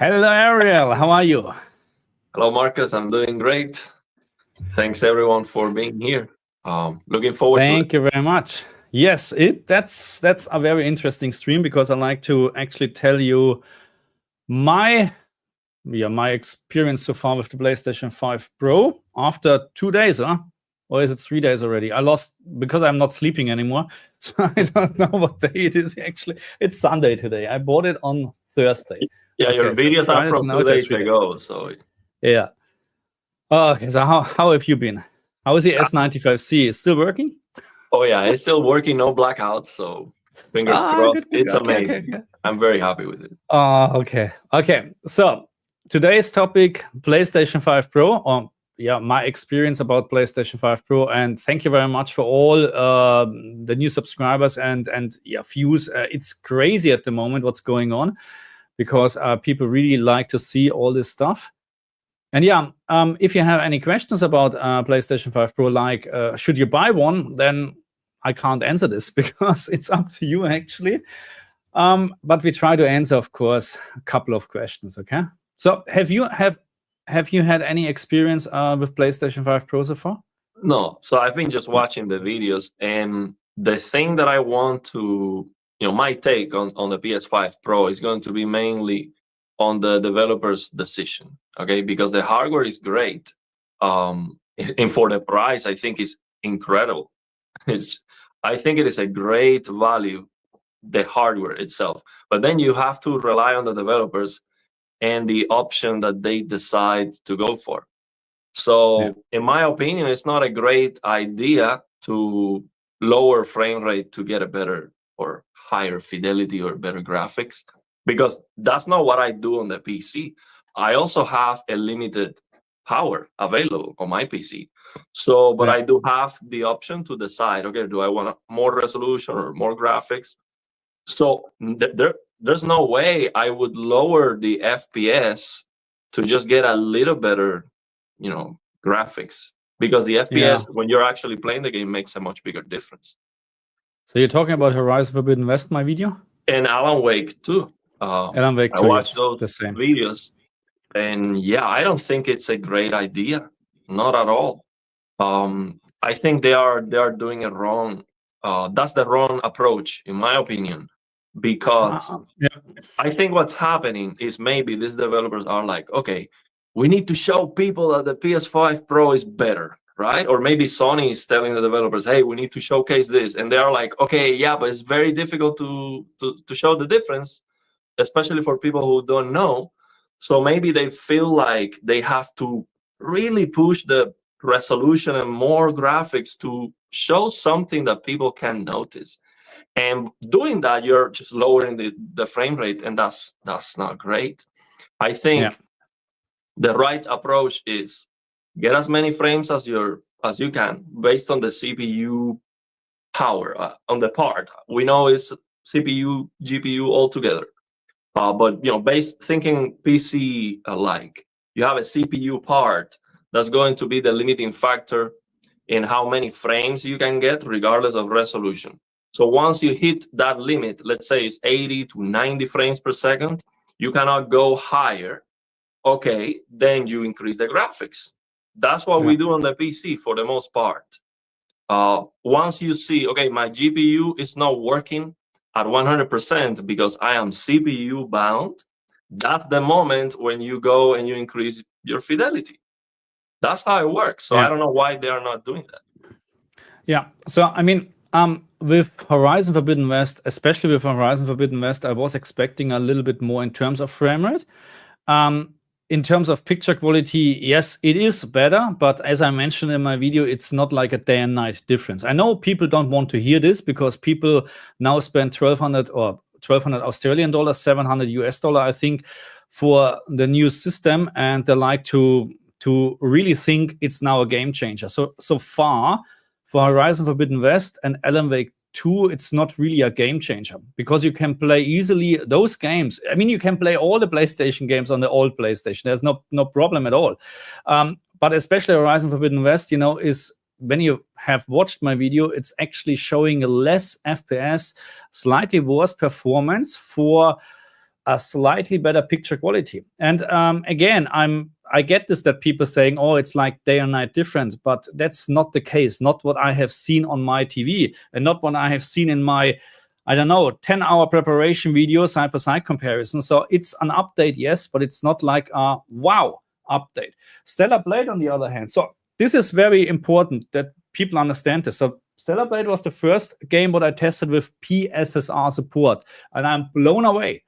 Hello, Ariel. How are you? Hello, Marcus. I'm doing great. Thanks everyone for being here. Looking forward to it. Thank you very much. Yes, that's a very interesting stream because I like to actually tell you my experience so far with the PlayStation 5 Pro after 2 days, huh? Or is it 3 days already? I lost because I'm not sleeping anymore, so I don't know what day it is actually. It's Sunday today. I bought it on Thursday. Yeah, your so it's videos are Friday, so from now 2 it's days 3 days. ago. So Yeah. Okay, so how have you been? How is the S95C? Is still working? oh yeah, it's still working, no blackouts. So fingers crossed. Good. It's Okay. amazing. I'm very happy with it. Okay. So today's topic, PlayStation 5 Pro, or my experience about PlayStation 5 Pro, and thank you very much for all the new subscribers and views. It's crazy at the moment what's going on because people really like to see all this stuff. And if you have any questions about PlayStation 5 Pro, like should you buy one, then I can't answer this because it's up to you actually. But we try to answer, of course, a couple of questions. Okay. So have you had any experience with PlayStation 5 Pro so far? No. So I've been just watching the videos, and the thing that I want to, my take on the PS5 Pro is going to be mainly on the developer's decision. Okay, because the hardware is great. And for the price, I think is incredible. I think it is a great value, the hardware itself. But then you have to rely on the developers and the option that they decide to go for. So in my opinion, it's not a great idea to lower frame rate to get a better or higher fidelity or better graphics, because that's not what I do on the PC. I also have a limited power available on my PC. So, but I do have the option to decide, okay, do I want more resolution or more graphics? So there's no way I would lower the FPS to just get a little better, graphics, because the FPS when you're actually playing the game makes a much bigger difference. So you're talking about Horizon Forbidden West, my video? And Alan Wake too. Alan Wake 2, I watched yes, those videos, and I don't think it's a great idea, not at all. I think they are doing it wrong. That's the wrong approach, in my opinion, because I think what's happening is maybe these developers are like, okay, we need to show people that the PS5 Pro is better, right? Or maybe Sony is telling the developers, hey, we need to showcase this, and they are like, okay, yeah, but it's very difficult to show the difference, especially for people who don't know. So maybe they feel like they have to really push the resolution and more graphics to show something that people can notice. And doing that, you're just lowering the frame rate, and that's not great. I think the right approach is get as many frames as you can based on the CPU power on the part. We know it's CPU, GPU all together. But thinking PC like, you have a CPU part that's going to be the limiting factor in how many frames you can get regardless of resolution. So once you hit that limit, let's say it's 80 to 90 frames per second, you cannot go higher. Okay, then you increase the graphics. That's what we do on the PC for the most part. Once you see, okay, my GPU is not working at 100% because I am CPU bound, that's the moment when you go and you increase your fidelity. That's how it works. So I don't know why they are not doing that. Yeah. So I mean, with Horizon Forbidden West, especially with Horizon Forbidden West, I was expecting a little bit more in terms of frame rate. In terms of picture quality, yes, it is better, but as I mentioned in my video, it's not like a day and night difference. I know people don't want to hear this because people now spend 1,200 Australian dollars, 700 US dollar, I think, for the new system, and they like to really think it's now a game changer. So far, for Horizon Forbidden West and Alan Wake 2, it's not really a game changer because you can play easily those games. I mean, you can play all the PlayStation games on the old PlayStation. There's no problem at all. But especially Horizon Forbidden West, is when you have watched my video, it's actually showing less FPS, slightly worse performance for a slightly better picture quality. And again, I get this, that people saying, oh, it's like day and night difference, but that's not the case. Not what I have seen on my TV, and not what I have seen in my, I don't know, 10-hour preparation video side-by-side comparison. So it's an update, yes, but it's not like a wow update. Stellar Blade, on the other hand. So this is very important that people understand this. So Stellar Blade was the first game what I tested with PSSR support, and I'm blown away.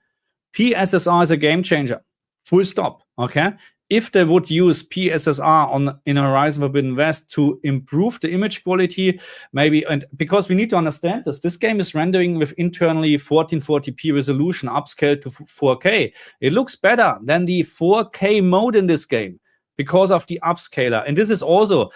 PSSR is a game changer. Full stop. Okay. If they would use PSSR in Horizon Forbidden West to improve the image quality, maybe, and because we need to understand this game is rendering with internally 1440p resolution upscaled to 4K. It looks better than the 4K mode in this game because of the upscaler. And this is also,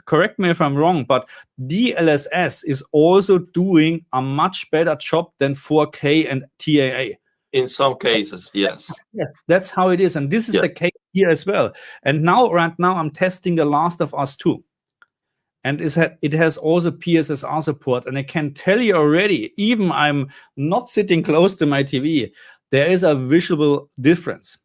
correct me if I'm wrong, but DLSS is also doing a much better job than 4K and TAA. In some cases, yes. Yes, that's how it is. And this is the case here as well. And right now, I'm testing The Last of Us 2. And it has also PSSR support. And I can tell you already, even I'm not sitting close to my TV, there is a visual difference,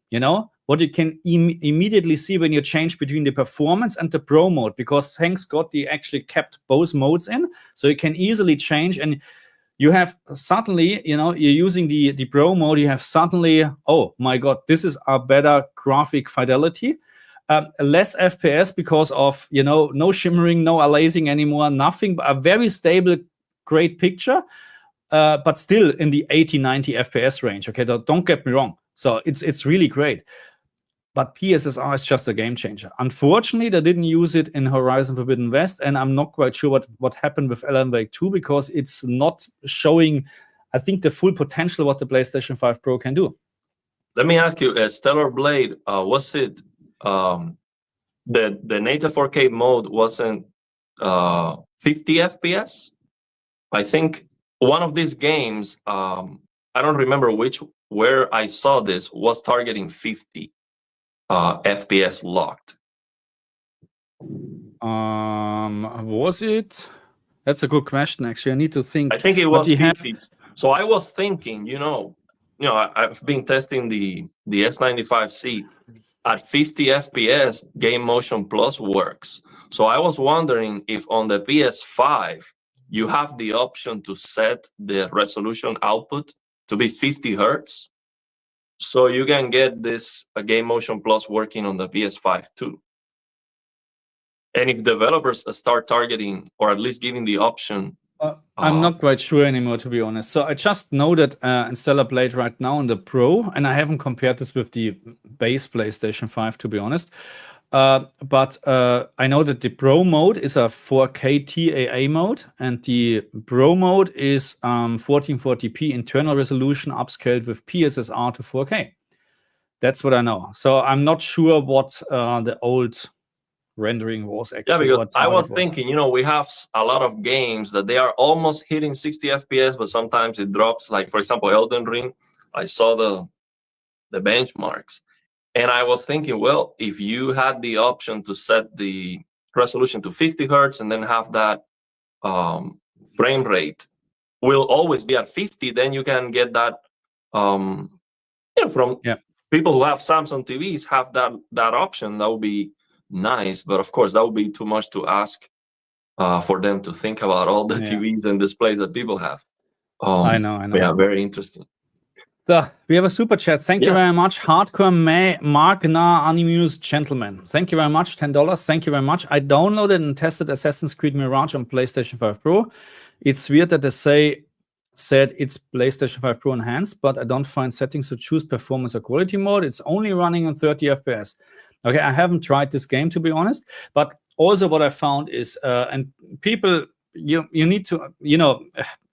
what you can immediately see when you change between the performance and the pro mode, because thanks God, they actually kept both modes in. So you can easily change, and you have suddenly, you're using the pro mode, you have suddenly, oh my God, this is a better graphic fidelity, less FPS because of, no shimmering, no aliasing anymore, nothing, but a very stable, great picture, but still in the 80, 90 FPS range. Okay, don't get me wrong. So it's really great. But PSSR is just a game changer. Unfortunately, they didn't use it in Horizon Forbidden West, and I'm not quite sure what happened with Alan Wake 2, because it's not showing, I think, the full potential what the PlayStation 5 Pro can do. Let me ask you, Stellar Blade, was it the native 4K mode wasn't 50 FPS? I think one of these games, I don't remember where I saw this, was targeting 50. FPS locked. Was it? That's a good question. Actually, I need to think. I think it was 50. So I was thinking, I've been testing the S95C at 50 FPS. Game Motion Plus works. So I was wondering if on the PS5 you have the option to set the resolution output to be 50 hertz. So you can get this Game Motion Plus working on the PS5 too. And if developers start targeting, or at least giving the option, I'm not quite sure anymore, to be honest. So I just know that in Stellar Blade right now in the Pro, and I haven't compared this with the base PlayStation 5, to be honest. But I know that the Pro mode is a 4K TAA mode, and the Pro mode is 1440p internal resolution upscaled with PSSR to 4K. That's what I know. So I'm not sure what the old rendering was actually. Yeah, because I was thinking, we have a lot of games that they are almost hitting 60 FPS, but sometimes it drops. Like, for example, Elden Ring, I saw the benchmarks. And I was thinking, well, if you had the option to set the resolution to 50 hertz and then have that frame rate will always be at 50, then you can get that from people who have Samsung TVs, have that option. That would be nice. But of course, that would be too much to ask for them to think about all the TVs and displays that people have. I know. Yeah, very interesting. So we have a super chat. Thank you very much. Hardcore Magna Animus Gentleman. Thank you very much. $10. Thank you very much. I downloaded and tested Assassin's Creed Mirage on PlayStation 5 Pro. It's weird that they said it's PlayStation 5 Pro enhanced, but I don't find settings to choose performance or quality mode. It's only running on 30 FPS. Okay, I haven't tried this game, to be honest. But also what I found is, and people, you need to,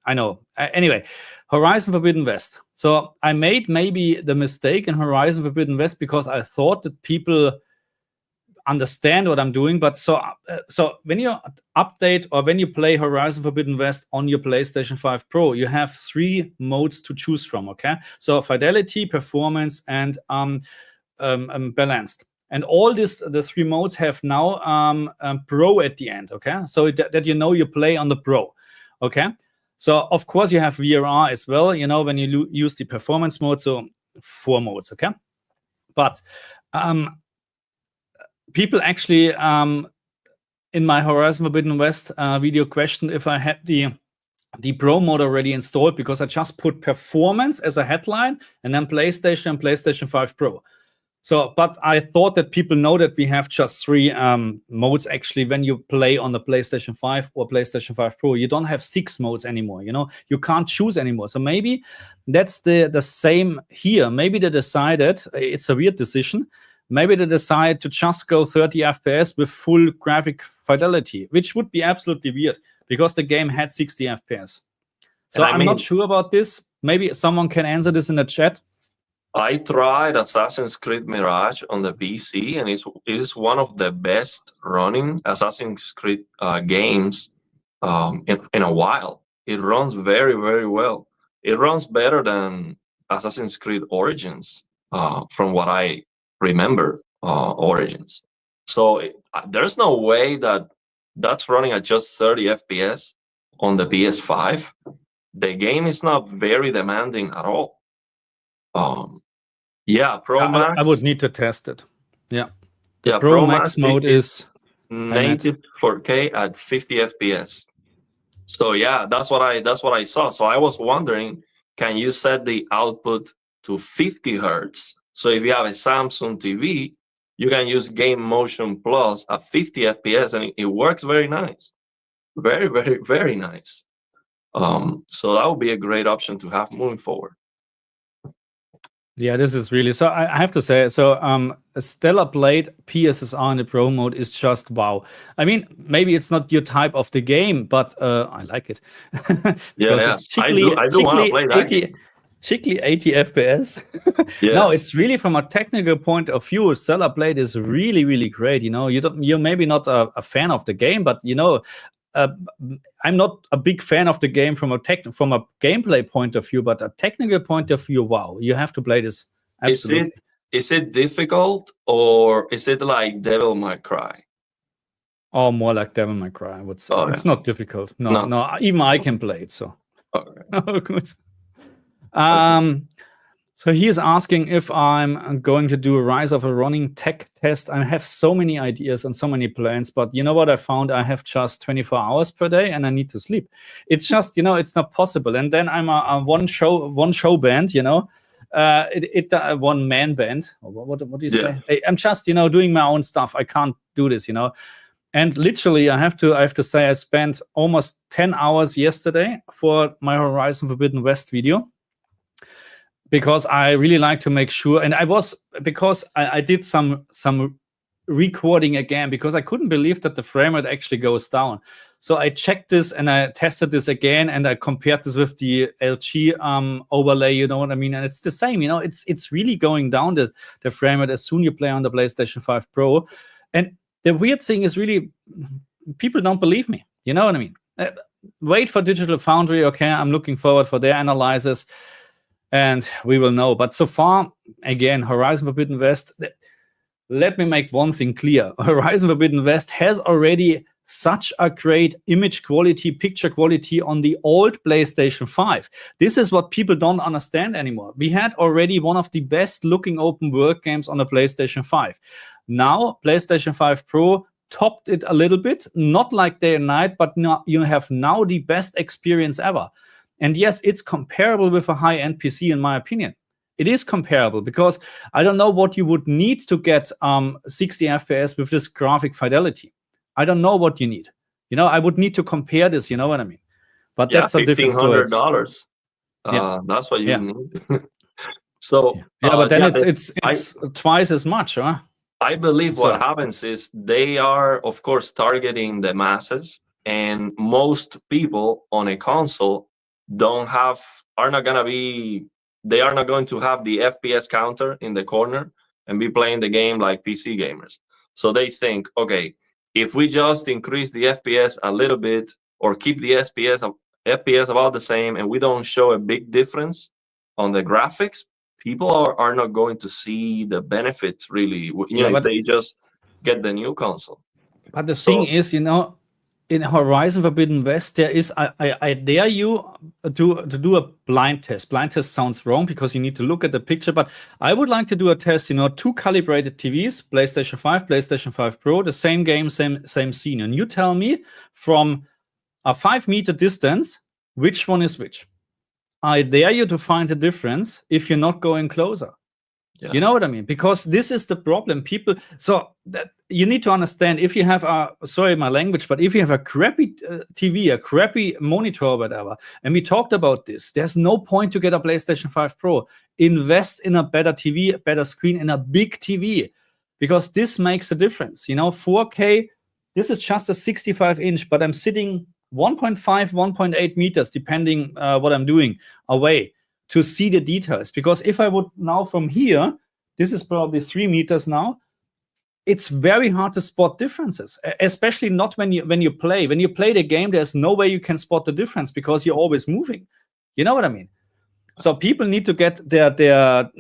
I know. Anyway, Horizon Forbidden West. So I made maybe the mistake in Horizon Forbidden West because I thought that people understand what I'm doing. But so when you update or when you play Horizon Forbidden West on your PlayStation 5 Pro, you have 3 modes to choose from. Okay, so fidelity, performance, and balanced. And all the 3 modes have now Pro at the end. Okay, so that you play on the Pro. Okay. So, of course, you have VRR as well, when you use the performance mode. So 4 modes, okay? But people actually in my Horizon Forbidden West video questioned if I had the Pro mode already installed, because I just put performance as a headline and then PlayStation and PlayStation 5 Pro. So, but I thought that people know that we have just 3 modes actually when you play on the PlayStation 5 or PlayStation 5 Pro. You don't have 6 modes anymore, you know? You can't choose anymore. So maybe that's the same here. Maybe they decided, it's a weird decision, maybe they decide to just go 30 FPS with full graphic fidelity, which would be absolutely weird because the game had 60 FPS. So I'm not sure about this. Maybe someone can answer this in the chat. I tried Assassin's Creed Mirage on the PC, and it is one of the best running Assassin's Creed games in a while. It runs very, very well. It runs better than Assassin's Creed Origins, from what I remember, Origins. So there's no way that's running at just 30 FPS on the PS5. The game is not very demanding at all. Yeah, Pro Max. I would need to test it. Yeah. The Pro Max mode is native 4K at 50 FPS. So yeah, that's what I saw. So I was wondering, can you set the output to 50 hertz? So if you have a Samsung TV, you can use Game Motion Plus at 50 FPS, and it works very nice. Very, very, very nice. So that would be a great option to have moving forward. Yeah, this is really, so I have to say, so a Stellar Blade PSSR in the Pro mode is just wow. I mean, maybe it's not your type of the game, but I like it. Yeah. It's I do want to play that. Chickly 80 FPS. Yes. No, it's really, from a technical point of view, Stellar Blade is really, really great. You know, you're maybe not a fan of the game, but you know, I'm not a big fan of the game from a gameplay point of view, but a technical point of view, wow, you have to play this. Absolutely. Is it difficult, or is it like Devil May Cry? Oh, more like Devil May Cry, I would say. Oh, it's not difficult. No, even I can play it. So, oh, good. So he is asking if I'm going to do a Rise of a running tech test. I have so many ideas and so many plans, but you know what I found? I have just 24 hours per day and I need to sleep. It's just, you know, it's not possible. And then I'm a one show band, you know, one man band. What do you say? I'm just, you know, doing my own stuff. I can't do this, you know. And literally, I have to say, I spent almost 10 hours yesterday for my Horizon Forbidden West video, because I really like to make sure, and I did some recording again, because I couldn't believe that the frame rate actually goes down. So I checked this and I tested this again, and I compared this with the LG overlay, you know what I mean? And it's the same, you know, it's really going down the frame rate as soon you play on the PlayStation 5 Pro. And the weird thing is, really, people don't believe me, you know what I mean? Wait for Digital Foundry, okay? I'm looking forward for their analysis, and we will know. But so far, again, Horizon Forbidden West, let me make one thing clear. Horizon Forbidden West has already such a great image quality, picture quality on the old PlayStation 5. This is what people don't understand anymore. We had already one of the best looking open world games on the PlayStation 5. Now, PlayStation 5 Pro topped it a little bit, not like day and night, but you have now the best experience ever. And yes, it's comparable with a high-end PC, in my opinion. It is comparable, because I don't know what you would need to get 60 FPS with this graphic fidelity. I don't know what you need. You know, I would need to compare this, you know what I mean? But that's a different story. $1,500. That's what you need. So but then it's twice as much, huh? I believe what happens is they are, of course, targeting the masses, and most people on a console are not going to have the FPS counter in the corner and be playing the game like PC gamers. So they think, okay, if we just increase the FPS a little bit, or keep the FPS about the same, and we don't show a big difference on the graphics, people are not going to see the benefits, really, if they just get the new console. But the thing is, you know, in Horizon Forbidden West, there is, I dare you to do a blind test. Blind test sounds wrong because you need to look at the picture, but I would like to do a test, 2 calibrated TVs, PlayStation 5, PlayStation 5 Pro, the same game, same scene. And you tell me from a 5-meter distance, which one is which. I dare you to find a difference if you're not going closer. Yeah. You know what I mean? Because this is the problem. People, so that you need to understand, if you have sorry my language, but if you have a crappy TV, a crappy monitor or whatever, and we talked about this, there's no point to get a PlayStation 5 Pro. Invest in a better TV, a better screen, in a big TV, because this makes a difference. 4K, this is just a 65-inch, but I'm sitting 1.5, 1.8 meters, depending what I'm doing, away, to see the details. Because if I would now from here, this is probably 3 meters now, it's very hard to spot differences, especially not when you play. When you play the game, there's no way you can spot the difference because you're always moving. You know what I mean? So people need to get their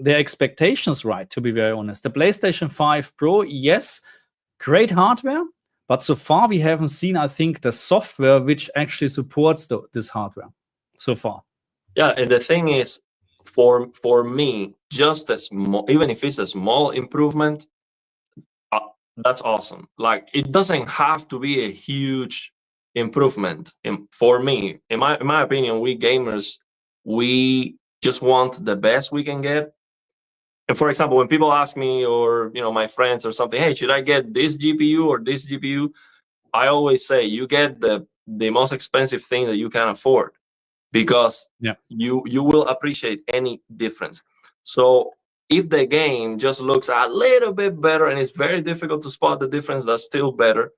expectations right, to be very honest. The PlayStation 5 Pro, yes, great hardware, but so far we haven't seen, I think, the software which actually supports this hardware so far. Yeah, and the thing is, for me, just a small, even if it's a small improvement, that's awesome. Like, it doesn't have to be a huge improvement. For me, in my opinion, we gamers, we just want the best we can get. And for example, when people ask me, or my friends or something, hey, should I get this GPU or this GPU? I always say, you get the most expensive thing that you can afford, because you will appreciate any difference. So if the game just looks a little bit better and it's very difficult to spot the difference, that's still better.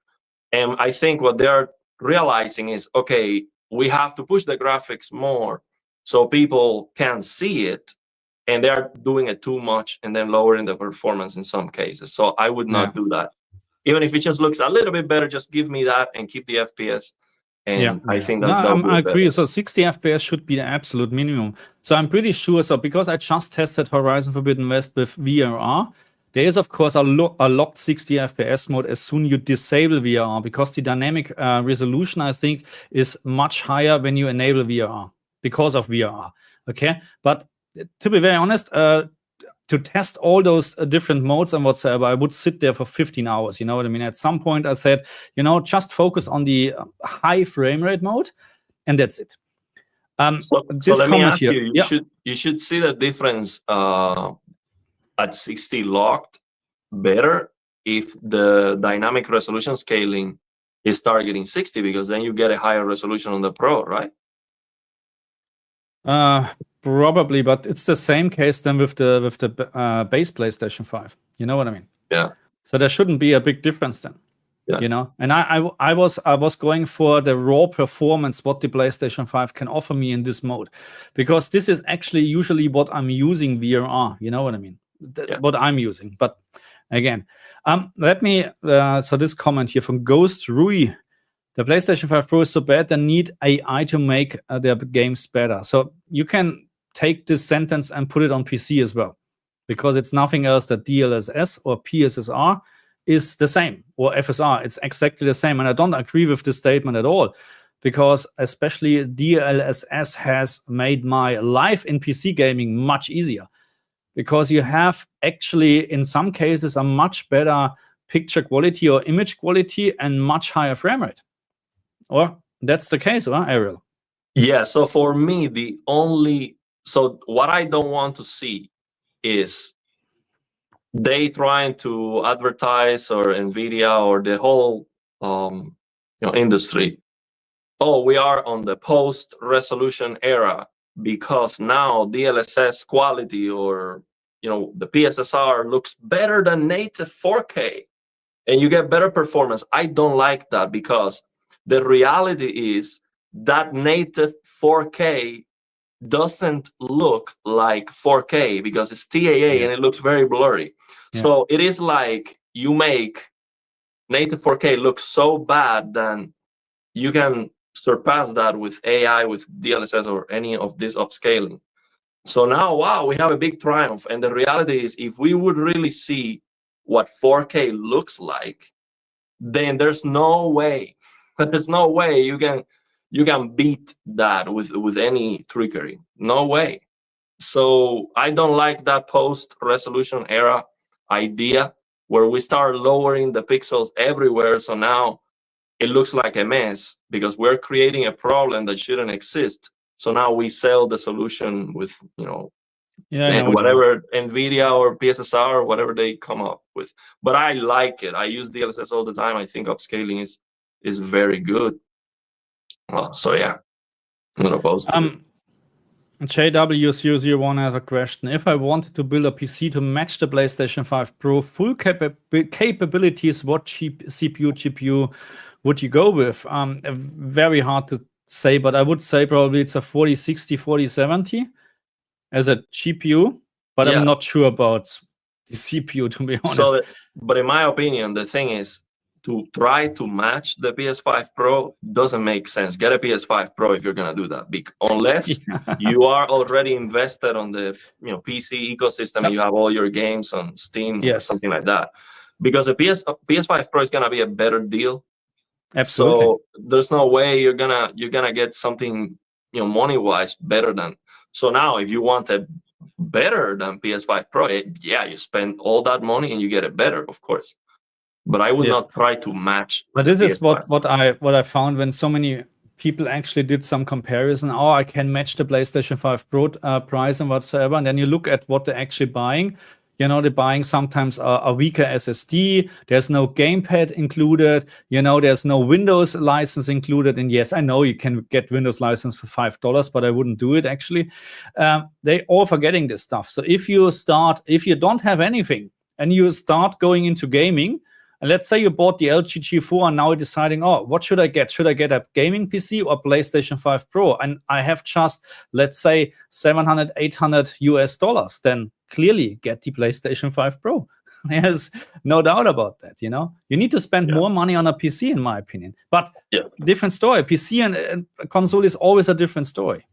And I think what they're realizing is, okay, we have to push the graphics more so people can see it, and they're doing it too much and then lowering the performance in some cases. So I would not do that. Even if it just looks a little bit better, just give me that and keep the FPS. And I think that I agree. So 60 FPS should be the absolute minimum. So I'm pretty sure. So because I just tested Horizon Forbidden West with VRR, there is of course a locked 60 FPS mode as soon you disable VRR, because the dynamic resolution, I think, is much higher when you enable VRR because of VRR. Okay, but to be very honest, to test all those different modes and whatsoever, I would sit there for 15 hours. You know what I mean? At some point, I said, just focus on the high frame rate mode, and that's it. So let me ask you, you should see the difference at 60 locked better if the dynamic resolution scaling is targeting 60, because then you get a higher resolution on the Pro, right? Probably, but it's the same case then with the base PlayStation 5. You know what I mean? Yeah. So there shouldn't be a big difference then. Yeah. And I was going for the raw performance what the PlayStation 5 can offer me in this mode, because this is actually usually what I'm using VRR. You know what I mean? What I'm using. But again, let me. So this comment here from Ghost Rui. The PlayStation 5 Pro is so bad they need AI to make their games better. So you can take this sentence and put it on PC as well, because it's nothing else that DLSS or PSSR is the same, or FSR. It's exactly the same. And I don't agree with this statement at all, because especially DLSS has made my life in PC gaming much easier, because you have actually, in some cases, a much better picture quality or image quality and much higher frame rate. Or that's the case, or Ariel? Yeah, so for me, so what I don't want to see is they trying to advertise, or NVIDIA or the whole industry, oh, we are on the post-resolution era, because now DLSS quality or the PSSR looks better than native 4K and you get better performance. I don't like that, because the reality is that native 4K doesn't look like 4K because it's TAA and it looks very blurry. So it is like you make native 4K look so bad, then you can surpass that with AI, with DLSS, or any of this upscaling. So now, wow, we have a big triumph. And the reality is, if we would really see what 4K looks like, then there's no way There's no way you can beat that with any trickery. No way. So I don't like that post resolution era idea where we start lowering the pixels everywhere. So now it looks like a mess because we're creating a problem that shouldn't exist. So now we sell the solution with, and whatever NVIDIA or PSSR or whatever they come up with. But I like it. I use DLSS all the time. I think upscaling is very good. So yeah, I'm not opposed to it. JW001 has a question. If I wanted to build a PC to match the PlayStation 5 Pro full capabilities, what CPU, GPU would you go with? Very hard to say, but I would say probably it's a 4060, 4070 as a GPU, but I'm not sure about the CPU, to be honest. But in my opinion, the thing is, to try to match the PS5 Pro doesn't make sense. Get a PS5 Pro if you're gonna do that, unless you are already invested on the PC ecosystem. You have all your games on Steam or something like that. Because a PS5 Pro is gonna be a better deal. Absolutely. So there's no way you're gonna get something money wise better than. So now if you want a better than PS5 Pro, you spend all that money and you get it better, of course. But I would not try to match. But this is what I found when so many people actually did some comparison. Oh, I can match the PlayStation 5 Pro price and whatsoever. And then you look at what they're actually buying. They're buying sometimes a weaker SSD. There's no gamepad included. There's no Windows license included. And yes, I know you can get Windows license for $5, but I wouldn't do it actually. They all forgetting this stuff. So if you don't have anything and you start going into gaming, and let's say you bought the LG G4 and now you're deciding, what should I get? Should I get a gaming PC or PlayStation 5 Pro? And I have just, let's say, $700, $800 then clearly get the PlayStation 5 Pro. There's no doubt about that, You need to spend more money on a PC, in my opinion. But different story. PC and console is always a different story.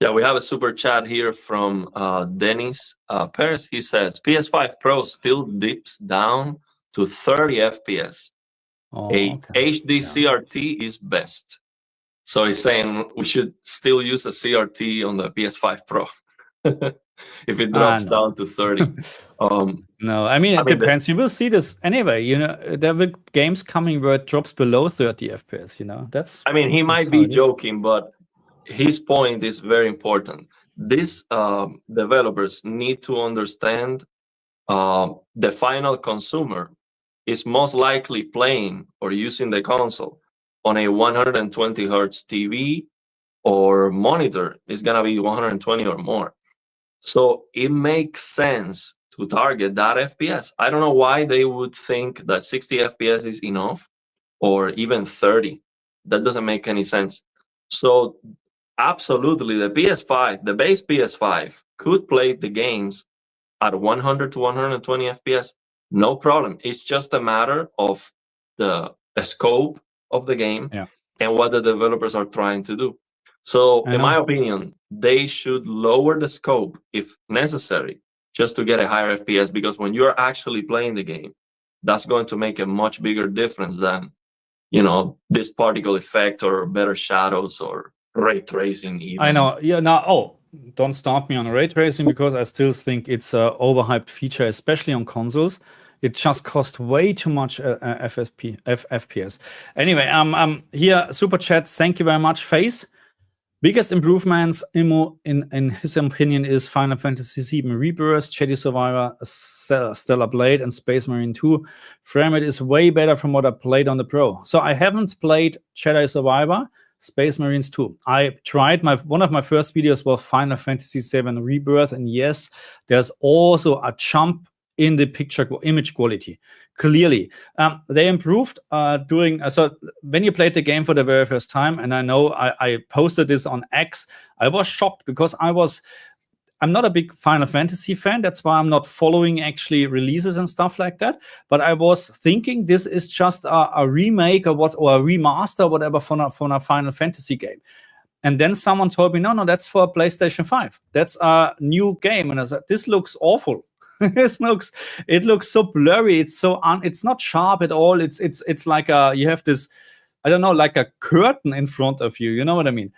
Yeah, we have a super chat here from Dennis Perez. He says, PS5 Pro still dips down to 30 FPS. HD CRT is best. So he's saying we should still use a CRT on the PS5 Pro if it drops down to 30. No, it depends. You will see this anyway. There will games coming where it drops below 30 FPS. That's. He might be joking, but his point is very important. These developers need to understand the final consumer is most likely playing or using the console on a 120 hertz TV or monitor. It's gonna be 120 or more. So it makes sense to target that FPS. I don't know why they would think that 60 FPS is enough or even 30. That doesn't make any sense. So absolutely, the PS5, the base PS5 could play the games at 100 to 120 FPS. No problem. It's just a matter of the scope of the game and what the developers are trying to do. So in my opinion, they should lower the scope if necessary, just to get a higher FPS, because when you're actually playing the game, that's going to make a much bigger difference than, this particle effect or better shadows or ray tracing even. I know. Yeah. Now, don't start me on ray tracing, because I still think it's an overhyped feature, especially on consoles. It just costs way too much FPS. Anyway, here super chat. Thank you very much, Face. Biggest improvements, in his opinion, is Final Fantasy VII Rebirth, Jedi Survivor, Stellar Blade, and Space Marine 2. Frame rate is way better from what I played on the Pro. So I haven't played Jedi Survivor, Space Marines 2. I tried one of my first videos was Final Fantasy VII Rebirth, and yes, there's also a jump in the image quality. Clearly, they improved so when you played the game for the very first time, and I know I posted this on X, I was shocked because I'm not a big Final Fantasy fan. That's why I'm not following actually releases and stuff like that. But I was thinking this is just a remake or a remaster, whatever, for a Final Fantasy game. And then someone told me, no, that's for PlayStation 5. That's a new game. And I said, this looks awful. it looks so blurry. It's so it's not sharp at all. It's like you have this, I don't know, like a curtain in front of you. You know what I mean?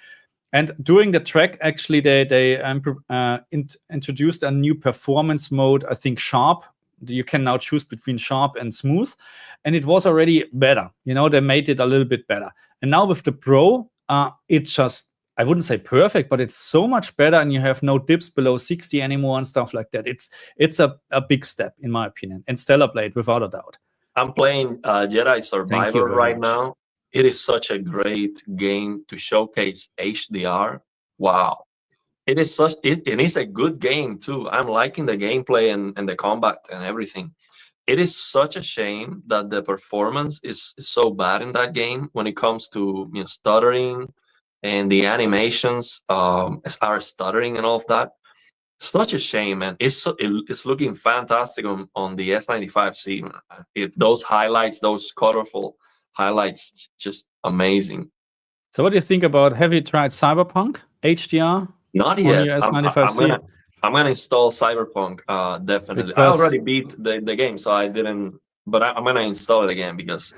And during the track, actually, they introduced a new performance mode. I think sharp. You can now choose between sharp and smooth, and it was already better. You know, they made it a little bit better. And now with the Pro, it's just, I wouldn't say perfect, but it's so much better, and you have no dips below 60 anymore and stuff like that. It's a big step, in my opinion. And Stellar Blade, without a doubt. I'm playing Jedi Survivor right now. It is such a great game to showcase HDR. Wow. It is it is a good game too. I'm liking the gameplay and the combat and everything. It is such a shame that the performance is so bad in that game when it comes to, you know, stuttering, and the animations are stuttering and all of that. Such a shame, man. It's looking fantastic on the S95C. Those highlights, those colorful highlights, just amazing. So what do you think about, have you tried Cyberpunk HDR? Not yet. I'm gonna install Cyberpunk, definitely. I already beat the game, so I didn't, but I'm gonna install it again because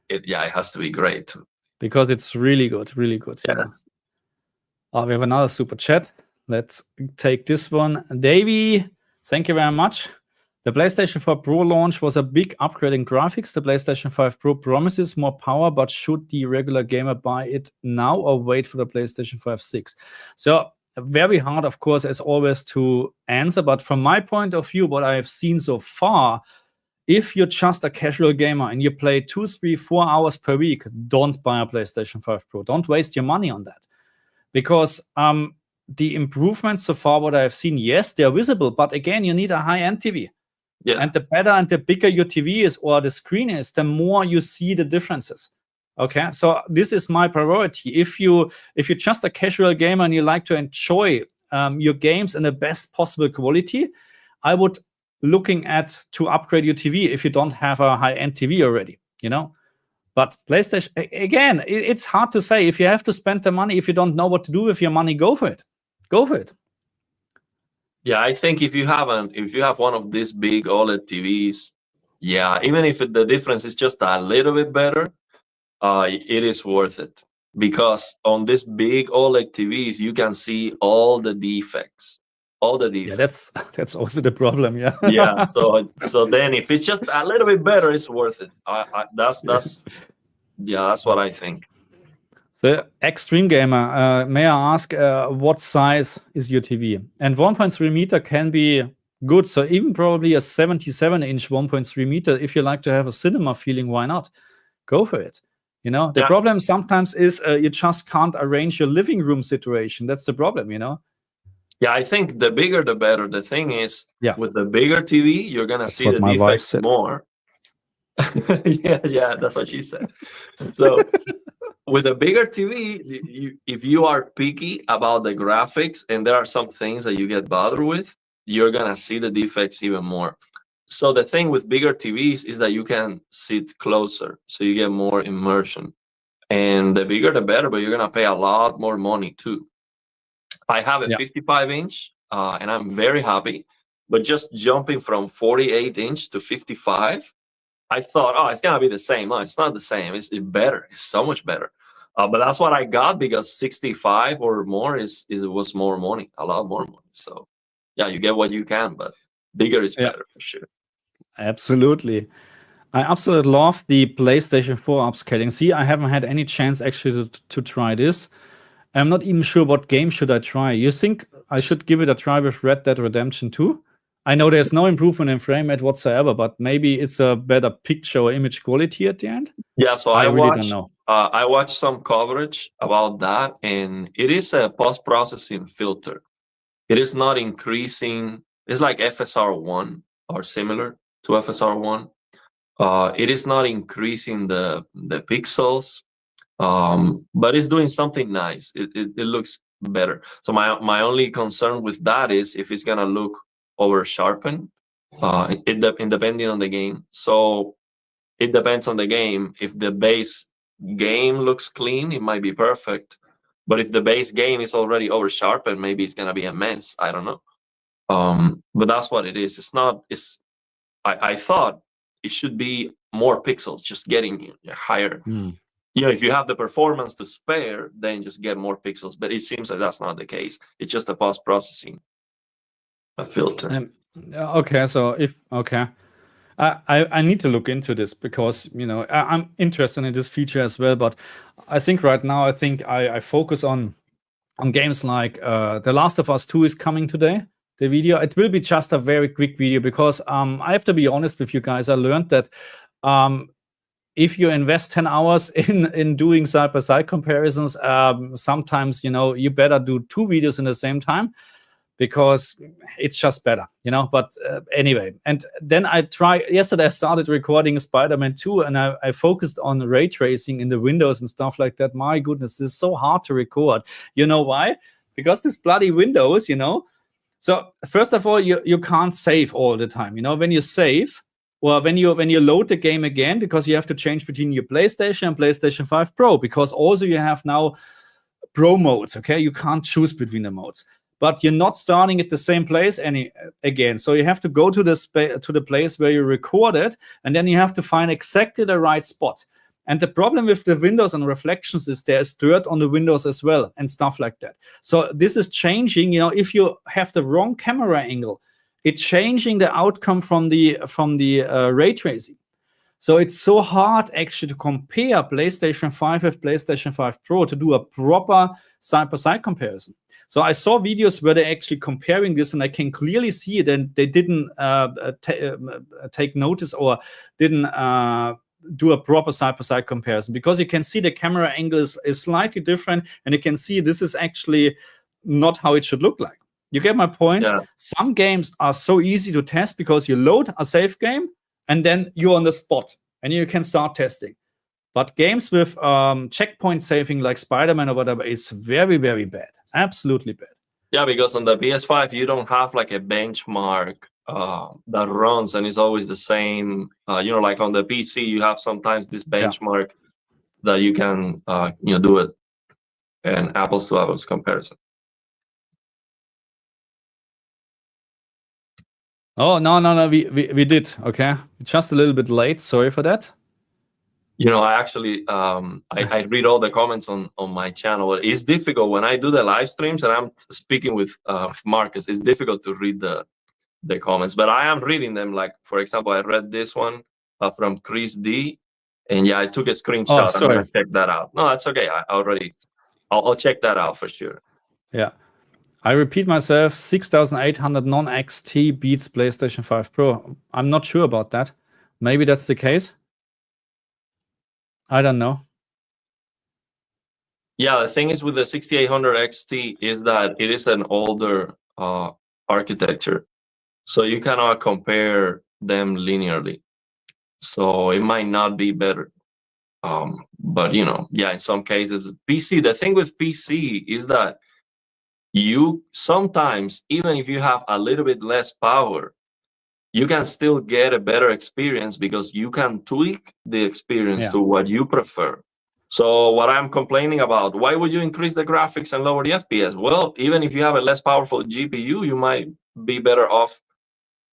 it has to be great. Because it's really good, really good. Yes. We have another super chat. Let's take this one. Davey, thank you very much. The PlayStation 4 Pro launch was a big upgrade in graphics. The PlayStation 5 Pro promises more power, but should the regular gamer buy it now or wait for the PlayStation 5 6? So very hard, of course, as always, to answer. But from my point of view, what I have seen so far, if you're just a casual gamer and you play 2, 3, 4 hours per week, don't buy a PlayStation 5 Pro. Don't waste your money on that. Because the improvements so far, what I have seen, yes, they're visible. But again, you need a high-end TV. Yeah. And the better and the bigger your TV is or the screen is, the more you see the differences. Okay, so this is my priority. If you're just a casual gamer and you like to enjoy your games in the best possible quality, I would looking at to upgrade your TV if you don't have a high-end TV already. You know, but PlayStation, again, it's hard to say. If you have to spend the money, if you don't know what to do with your money, go for it. Go for it. Yeah, I think if you have one of these big OLED TVs, yeah, even if the difference is just a little bit better, it is worth it, because on this big OLED TVs you can see all the defects. Yeah, that's also the problem. Yeah. Yeah. So then if it's just a little bit better, it's worth it. That's what I think. So, Extreme Gamer, may I ask what size is your TV? And 1.3 meter can be good. So even probably a 77-inch 1.3 meter, if you like to have a cinema feeling, why not? Go for it. You know, the problem sometimes is you just can't arrange your living room situation. That's the problem, you know? Yeah, I think the bigger the better. The thing is, with the bigger TV, you're going to see the defects more. yeah, that's what she said. So with a bigger TV, if you are picky about the graphics and there are some things that you get bothered with, you're going to see the defects even more. So the thing with bigger TVs is that you can sit closer, so you get more immersion. And the bigger the better, but you're going to pay a lot more money too. I have a 55-inch, and I'm very happy. But just jumping from 48-inch to 55, I thought, it's going to be the same. No, it's not the same. It's better. It's so much better. But that's what I got, because 65 or more was more money, a lot more money. So, yeah, you get what you can, but bigger is better for sure. Absolutely. I absolutely love the PlayStation 4 upscaling. See, I haven't had any chance actually to try this. I'm not even sure what game should I try. You think I should give it a try with Red Dead Redemption 2? I know there's no improvement in frame rate whatsoever, but maybe it's a better picture or image quality at the end. Yeah, so I really don't know. I watched some coverage about that, and it is a post-processing filter. It is not increasing. It's like FSR1 or similar to FSR1. It is not increasing the pixels, but it's doing something nice. It looks better. So my only concern with that is if it's gonna look over sharpened, depending on the game. So it depends on the game. If the base game looks clean, it might be perfect. But if the base game is already over sharpened, maybe it's gonna be a mess. I don't know. But that's what it is. It's not. I thought it should be more pixels, just getting higher. If you have the performance to spare, then just get more pixels. But it seems like that's not the case. It's just a post-processing filter. Okay, so I need to look into this because I'm interested in this feature as well. But I think right now I focus on games like The Last of Us 2 is coming today. The video, it will be just a very quick video because I have to be honest with you guys. I learned that if you invest 10 hours in doing side-by-side comparisons, sometimes you better do 2 videos in the same time, because it's just better, But anyway, and then yesterday I started recording Spider-Man 2, and I focused on ray tracing in the windows and stuff like that. My goodness, this is so hard to record. You know why? Because this bloody Windows, So first of all, you can't save all the time. When you save, or when you load the game again, because you have to change between your PlayStation and PlayStation 5 Pro, because also you have now Pro modes, okay? You can't choose between the modes. But you're not starting at the same place again. So you have to go to the place where you recorded, and then you have to find exactly the right spot. And the problem with the windows and reflections is there's dirt on the windows as well and stuff like that. So this is changing. If you have the wrong camera angle, it's changing the outcome from the ray tracing. So it's so hard actually to compare PlayStation 5 with PlayStation 5 Pro to do a proper side-by-side comparison. So I saw videos where they're actually comparing this, and I can clearly see it, and they didn't take notice or didn't do a proper side-by-side comparison, because you can see the camera angle is slightly different, and you can see this is actually not how it should look like. You get my point? Yeah. Some games are so easy to test because you load a save game, and then you're on the spot, and you can start testing. But games with checkpoint saving like Spider-Man or whatever, it's very, very bad. Absolutely bad. Yeah, because on the PS5, you don't have like a benchmark that runs and is always the same. Like on the PC, you have sometimes this benchmark that you can do it an apples to apples comparison. Oh, no, we did. Okay, just a little bit late. Sorry for that. I actually I read all the comments on my channel. It's difficult when I do the live streams and I'm speaking with Marcus. It's difficult to read the comments, but I am reading them. Like, for example, I read this one from Chris D, and I took a screenshot. I'm gonna check that out. No, that's okay. I'll check that out for sure. Yeah. I repeat myself, 6,800 non-XT beats PlayStation 5 Pro. I'm not sure about that. Maybe that's the case. I don't know. Yeah, the thing is with the 6800 XT is that it is an older architecture. So you cannot compare them linearly. So it might not be better. But, in some cases, PC, the thing with PC is that you sometimes, even if you have a little bit less power, you can still get a better experience because you can tweak the experience to what you prefer. So what I'm complaining about, why would you increase the graphics and lower the FPS? Well, even if you have a less powerful GPU, you might be better off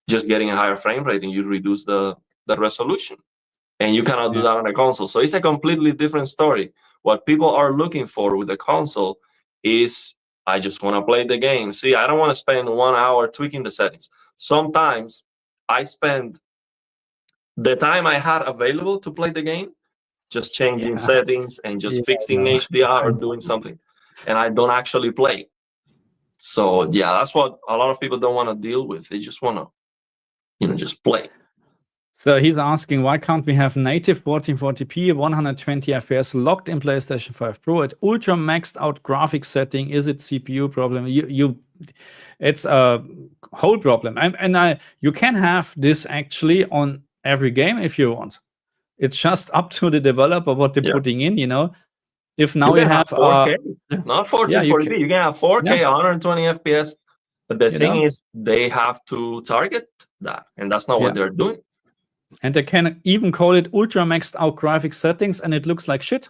just getting a higher frame rate and you reduce the resolution. And you cannot do that on a console. So it's a completely different story. What people are looking for with the console is, I just want to play the game. See, I don't want to spend 1 hour tweaking the settings. Sometimes I spend the time I had available to play the game just changing settings and just fixing HDR or doing something, and I don't actually play. So that's what a lot of people don't want to deal with. They just want to, just play. So he's asking, why can't we have native 1440p 120 FPS locked in PlayStation 5 Pro at ultra maxed out graphics setting? Is it CPU problem? It's a whole problem. And you can have this actually on every game if you want. It's just up to the developer what they're putting in, If now you have 4K, not 1440p, you can have 4K 120 FPS. But the thing is, they have to target that, and that's not what they're doing. And they can even call it ultra maxed out graphics settings, and it looks like shit.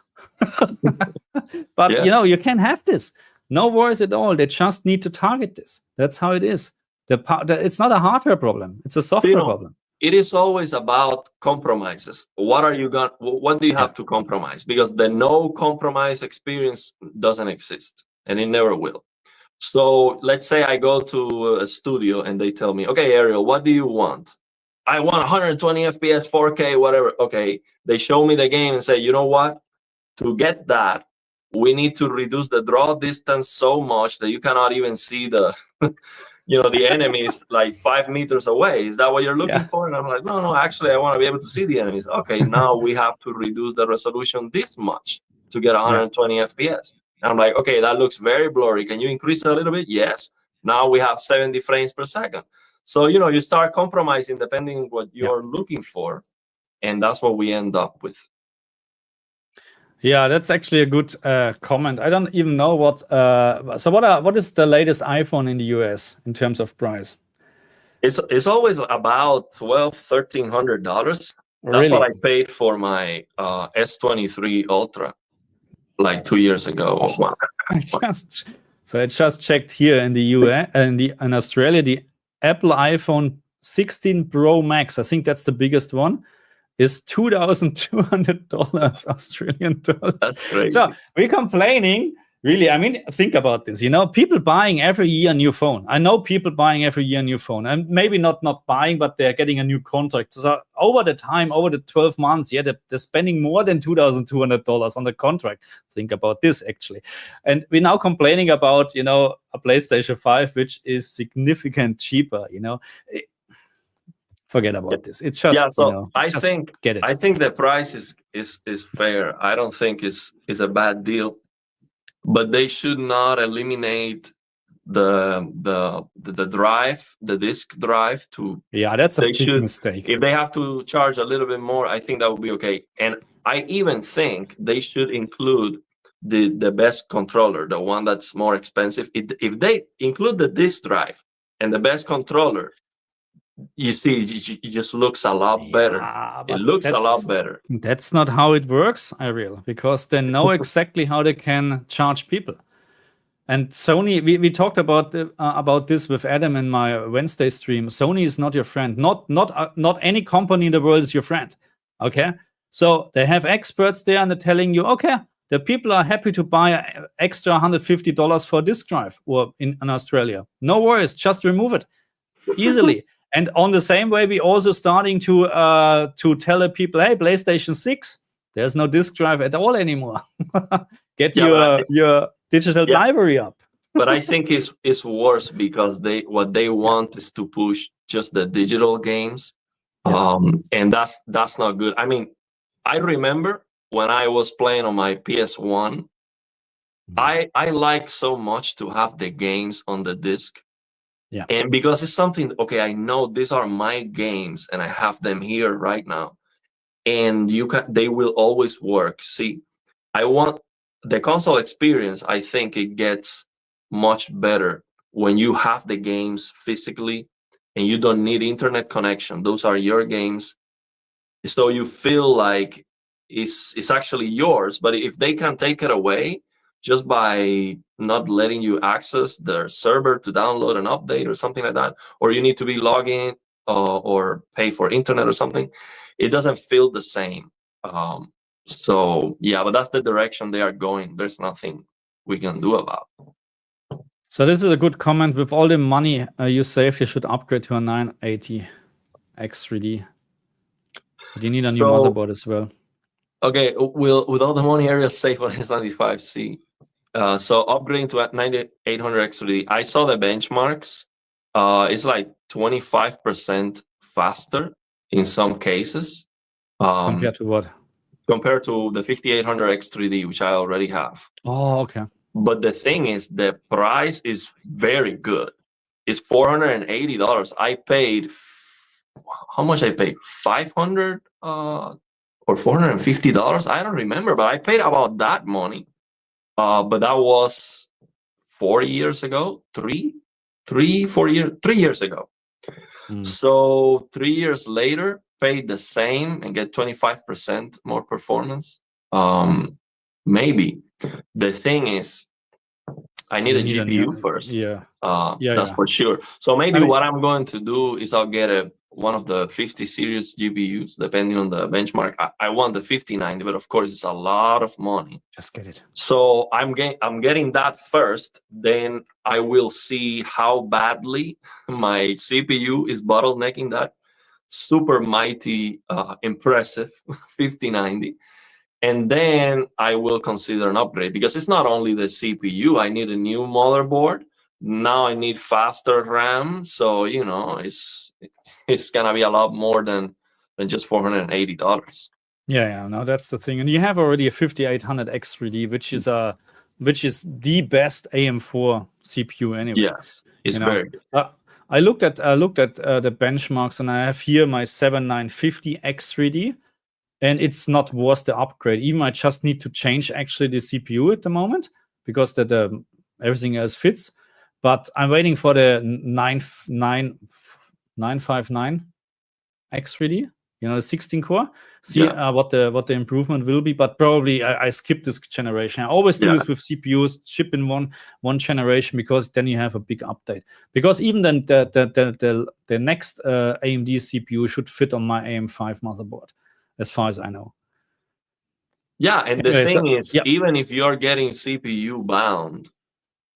But you can have this. No worries at all. They just need to target this. That's how it is. It's not a hardware problem; it's a software problem. It is always about compromises. What do you have to compromise? Because the no compromise experience doesn't exist, and it never will. So let's say I go to a studio and they tell me, okay, Ariel, what do you want? I want 120 FPS, 4K, whatever. Okay, they show me the game and say, you know what? To get that, we need to reduce the draw distance so much that you cannot even see the the enemies like 5 meters away. Is that what you're looking for? And I'm like, no, actually I want to be able to see the enemies. Okay, now we have to reduce the resolution this much to get 120 FPS. And I'm like, okay, that looks very blurry. Can you increase it a little bit? Yes. Now we have 70 frames per second. So you start compromising depending what you're looking for, and that's what we end up with. Yeah, that's actually a good comment. I don't even know what. So what is the latest iPhone in the US in terms of price? It's always about $1,200-$1,300. That's what I paid for my S23 Ultra like 2 years ago. So I just checked here in the US and in Australia, the Apple iPhone 16 Pro Max, I think that's the biggest one, is $2,200 Australian dollars. That's crazy. So we're complaining, really. I mean, think about this. People buying every year a new phone. I know people buying every year a new phone, and maybe not buying, but they're getting a new contract. So over the 12 months, they're spending more than $2,200 on the contract. Think about this, actually. And we're now complaining about, a PlayStation 5, which is significant cheaper, Forget about this. It's just I think the price is fair. I don't think it's a bad deal, but they should not eliminate the drive, the disk drive. That's a big mistake. If they have to charge a little bit more, I think that would be okay. And I even think they should include the best controller, the one that's more expensive. If they include the disk drive and the best controller, you see, it just looks a lot better. It looks a lot better. That's not how it works, Ariel, because they know exactly how they can charge people. And Sony, we talked about this with Adam in my Wednesday stream. Sony is not your friend. Not any company in the world is your friend. Okay, so they have experts there, and they're telling you, okay, the people are happy to buy extra $150 for a disk drive, or in Australia. No worries, just remove it easily. And on the same way, we also starting to tell the people, hey, PlayStation 6, there's no disk drive at all anymore. Get your digital library up. But I think it's worse because what they want is to push just the digital games, and that's not good. I mean, I remember when I was playing on my PS1, I like so much to have the games on the disc. Yeah. And because it's something, okay, I know these are my games and I have them here right now, and they will always work. See, I want the console experience. I think it gets much better when you have the games physically and you don't need internet connection. Those are your games, so you feel like it's actually yours. But if they can take it away just by not letting you access their server to download an update or something like that, or you need to be logged in or pay for internet or something, it doesn't feel the same. So yeah, but that's the direction they are going. There's nothing we can do about it. So this is a good comment. With all the money you save, you should upgrade to a 980 X3D. But you need a new motherboard as well. Okay, with all the money Ariel save on his 95C, so upgrading to a 9800 X3D, I saw the benchmarks. It's like 25% faster in some cases. Compared to what? Compared to the 5800 X3D, which I already have. Oh, okay. But the thing is, the price is very good. It's $480. I paid, how much I paid? $500 or $450? I don't remember, but I paid about that money. But that was 4 years ago, 3 years ago. So 3 years later, paid the same and get 25% more performance. Maybe. The thing is, I need You a need a GPU new, first. yeah, That's for sure. So maybe I mean, what I'm going to do is I'll get one of the 50 series GPUs, depending on the benchmark. I want the 5090, but of course it's a lot of money. just get it. So I'm getting that first. Then I will see how badly my CPU is bottlenecking that super mighty, impressive 5090. And then I will consider an upgrade, because it's not only the CPU. I need a new motherboard. Now I need faster RAM. So, it's gonna be a lot more than just $480. Yeah, no, that's the thing. And you have already a 5800 X3D, which is the best AM4 CPU anyway. Yes, it's very good. I looked at the benchmarks, and I have here my 7950 X3D, and it's not worth the upgrade. Even I just need to change actually the CPU at the moment, because everything else fits. But I'm waiting for the 959 X3D, the 16 core. See what the improvement will be. But probably I skip this generation. I always do this with CPUs, chip in one generation, because then you have a big update. Because even then the next AMD CPU should fit on my AM5 motherboard, as far as I know. Yeah, and the thing is, even if you're getting CPU bound,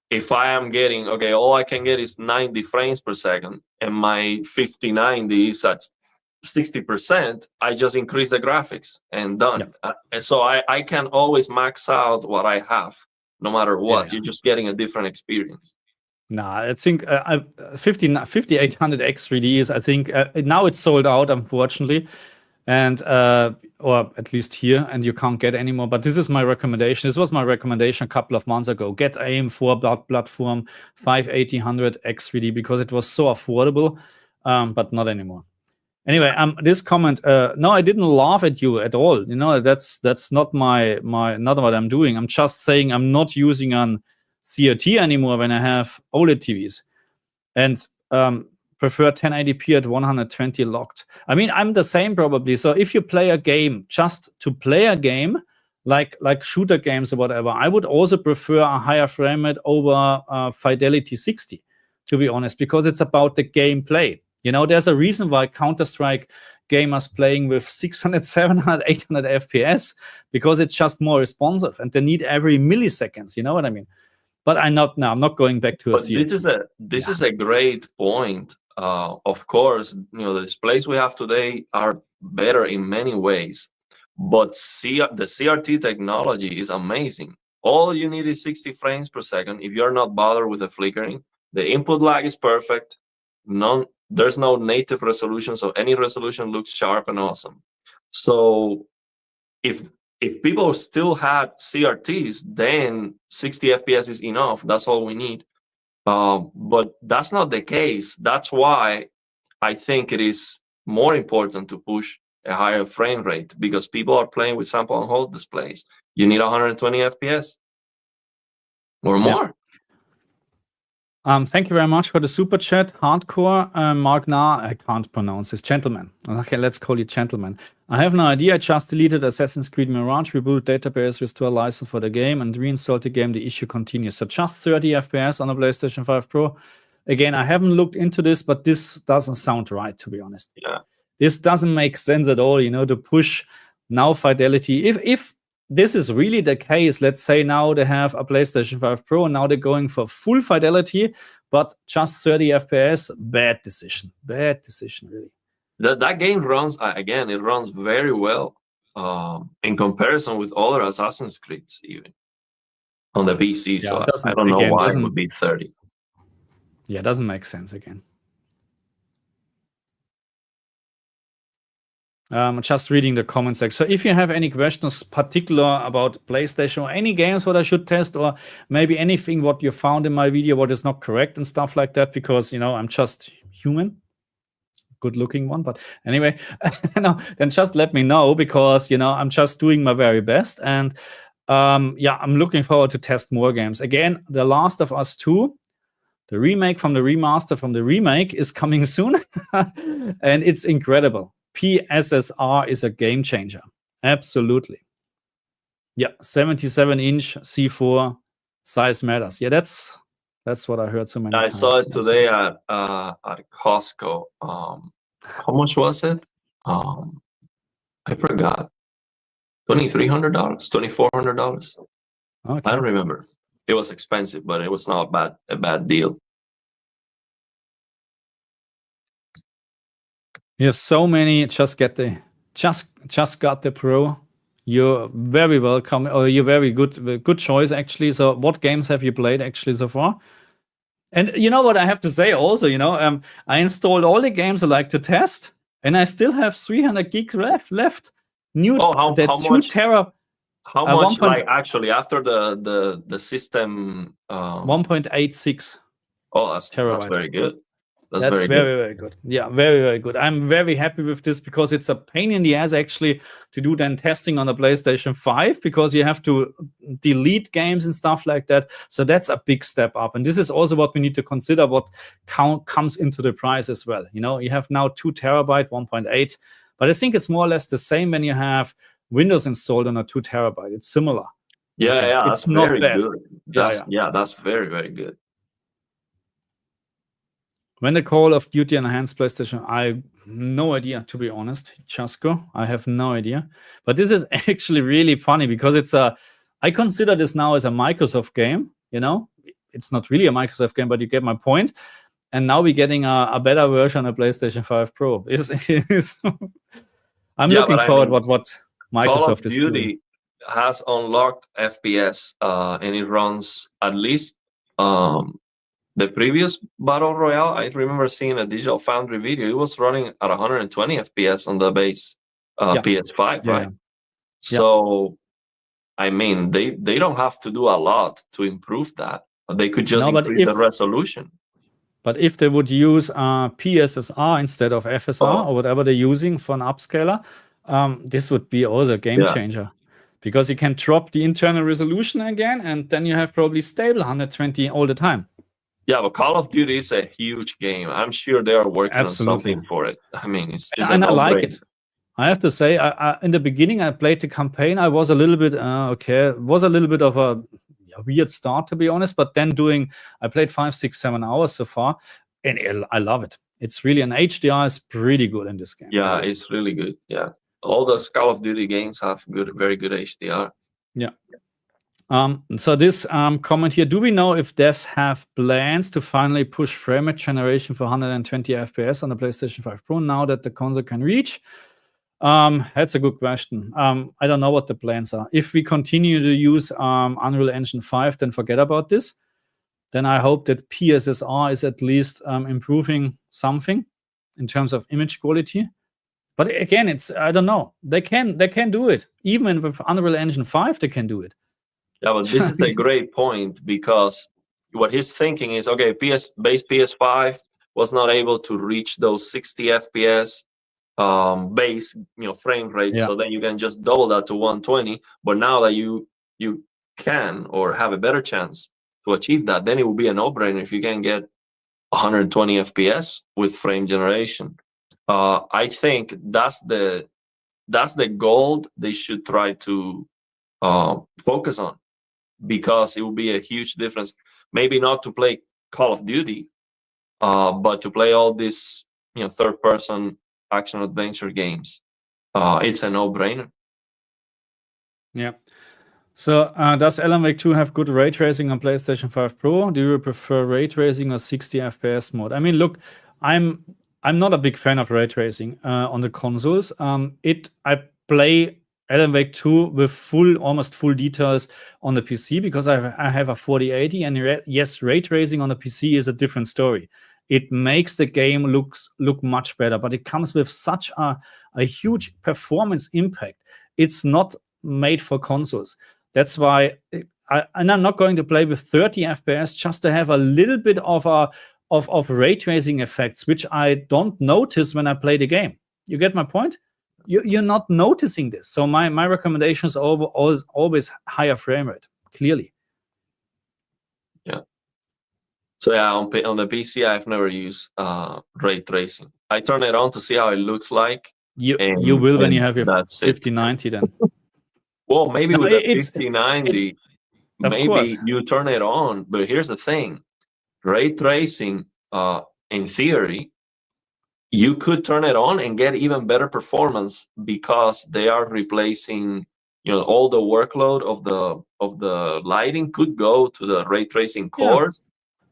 if I am getting, all I can get is 90 frames per second, and my 5090 is at 60%, I just increase the graphics and done. And so I can always max out what I have, no matter what. You're just getting a different experience. Nah, I think 5800 X3D is, I think, now it's sold out, unfortunately. And or at least here, and you can't get anymore. But this is my recommendation. This was my recommendation a couple of months ago. Get AM4 platform 5800 X3D, because it was so affordable, but not anymore. Anyway, this comment. No, I didn't laugh at you at all. That's not not what I'm doing. I'm just saying I'm not using an CRT anymore when I have OLED TVs, and prefer 1080p at 120 locked. I mean, I'm the same probably. So if you play a game, just to play a game, like shooter games or whatever, I would also prefer a higher frame rate over Fidelity 60, to be honest, because it's about the gameplay. There's a reason why Counter-Strike gamers playing with 600, 700, 800 FPS, because it's just more responsive, and they need every milliseconds. You know what I mean? But I'm not going back to a CRT. This is a great point. Of course, the displays we have today are better in many ways, but the CRT technology is amazing. All you need is 60 frames per second. If you're not bothered with the flickering, the input lag is perfect. There's no native resolution, so any resolution looks sharp and awesome. So if people still had CRTs, then 60 FPS is enough. That's all we need. But that's not the case. That's why I think it is more important to push a higher frame rate, because people are playing with sample and hold displays. You need 120 FPS or more. Thank you very much for the super chat. Hardcore Mark I can't pronounce this. Gentleman. Okay, let's call you gentleman. I have no idea. I just deleted Assassin's Creed Mirage, reboot database, restore license for the game, and reinstalled the game. The issue continues. So just 30 FPS on the PlayStation 5 Pro. Again, I haven't looked into this, but this doesn't sound right, to be honest. Yeah. This doesn't make sense at all, to push now fidelity. If this is really the case, let's say now they have a PlayStation 5 Pro, and now they're going for full fidelity, but just 30 FPS, bad decision, really. That game runs, again, it runs very well in comparison with other Assassin's Creeds, even on the PC. So I don't know why it would be 30. Yeah, it doesn't make sense again. Just reading the comment section. So if you have any questions particular about PlayStation or any games what I should test, or maybe anything what you found in my video what is not correct and stuff like that, because I'm just human, good looking one, but anyway, then just let me know, because I'm just doing my very best. And I'm looking forward to test more games. Again, The Last of Us 2, the remake from the remaster from the remake, is coming soon. And it's incredible. PSSR is a game changer. Absolutely. Yeah, 77-inch C4 Size matters. Yeah, that's what I heard so many I times. saw it today at Costco. How much was it? I forgot. $2,300, $2,400. Okay. I don't remember. It was expensive, but it was not a bad deal. You have so many. Just got the Pro. You're very welcome, or you're very good choice actually. So, what games have you played actually so far? And you know what I have to say also, I installed all the games I like to test, and I still have 300 gigs left. How 2 much? tera. How much? Like actually, after the system. 1.86. Oh, that's very good. That's very, very good. Yeah, very, very good. I'm very happy with this because it's a pain in the ass actually to do then testing on the PlayStation 5 because you have to delete games and stuff like that. So that's a big step up. And this is also what we need to consider what comes into the price as well. You have now 2 terabyte, 1.8. But I think it's more or less the same when you have Windows installed on a 2 terabyte. It's similar. Yeah, it's not very bad. Good. That's very, very good. When the Call of Duty enhanced PlayStation, I have no idea, to be honest. Chasco, I have no idea. But this is actually really funny because I consider this now as a Microsoft game, It's not really a Microsoft game, but you get my point. And now we're getting a better version of PlayStation 5 Pro. I'm looking forward what Microsoft Call of is Duty doing. Has unlocked FPS, and it runs at least the previous Battle Royale. I remember seeing a Digital Foundry video. It was running at 120 FPS on the base PS5, right? So, I mean, they don't have to do a lot to improve that. They could just increase the resolution. But if they would use PSSR instead of FSR or whatever they're using for an upscaler, this would be also a game changer. Because you can drop the internal resolution again, and then you have probably stable 120 all the time. Yeah, but Call of Duty is a huge game. I'm sure they are working on something for it. I mean, it's I like it. I have to say, in the beginning, I played the campaign. I was a little bit okay. It was a little bit of a weird start, to be honest. But then I played 5, 6, 7 hours so far, and I love it. It's really an HDR is pretty good in this game. Yeah, it's really good. Yeah. All those Call of Duty games have very good HDR. Yeah. So this comment here, do we know if devs have plans to finally push frame rate generation for 120 FPS on the PlayStation 5 Pro now that the console can reach? That's a good question. I don't know what the plans are. If we continue to use Unreal Engine 5, then forget about this. Then I hope that PSSR is at least improving something in terms of image quality. But again, I don't know. They can do it. Even with Unreal Engine 5, they can do it. Yeah, but this is a great point because what he's thinking is, okay, base PS5 was not able to reach those 60 FPS base, frame rate. So then you can just double that to 120. But now that you can or have a better chance to achieve that, then it will be a no-brainer if you can get 120 FPS with frame generation. I think that's the goal they should try to focus on, because it will be a huge difference. Maybe not to play Call of Duty, but to play all these third-person action adventure games. It's a no-brainer. Yeah. So does Alan Wake 2 have good ray tracing on PlayStation 5 Pro? Do you prefer ray tracing or 60 FPS mode? I mean, look, I'm not a big fan of ray tracing on the consoles. I play Alan Wake 2 with almost full details on the PC because I have a 4080, and yes, ray tracing on the PC is a different story. It makes the game look much better, but it comes with such a huge performance impact. It's not made for consoles. That's why I'm not going to play with 30 FPS just to have a little bit of ray tracing effects, which I don't notice when I play the game. You get my point? You're not noticing this. So my recommendation is always higher frame rate, clearly. Yeah. So yeah, on the PC, I've never used ray tracing. I turn it on to see how it looks like. You will when you have your 5090 then. Well, maybe with the 5090, maybe you turn it on. But here's the thing: ray tracing, in theory, you could turn it on and get even better performance because they are replacing, all the workload of the lighting could go to the ray tracing cores.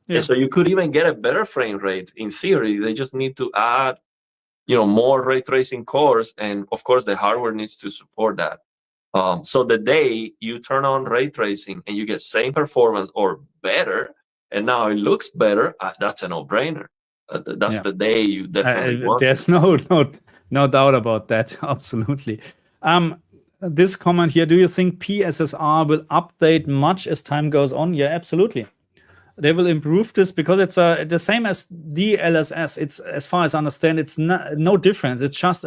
And so you could even get a better frame rate. In theory, they just need to add, more ray tracing cores, and of course the hardware needs to support that. So the day you turn on ray tracing and you get same performance or better, and now it looks better, that's a no-brainer. That's the day you definitely want. There's no doubt about that. Absolutely. This comment here: do you think PSSR will update much as time goes on? Yeah, absolutely. They will improve this because it's the same as DLSS. It's, as far as I understand, it's no difference. It's just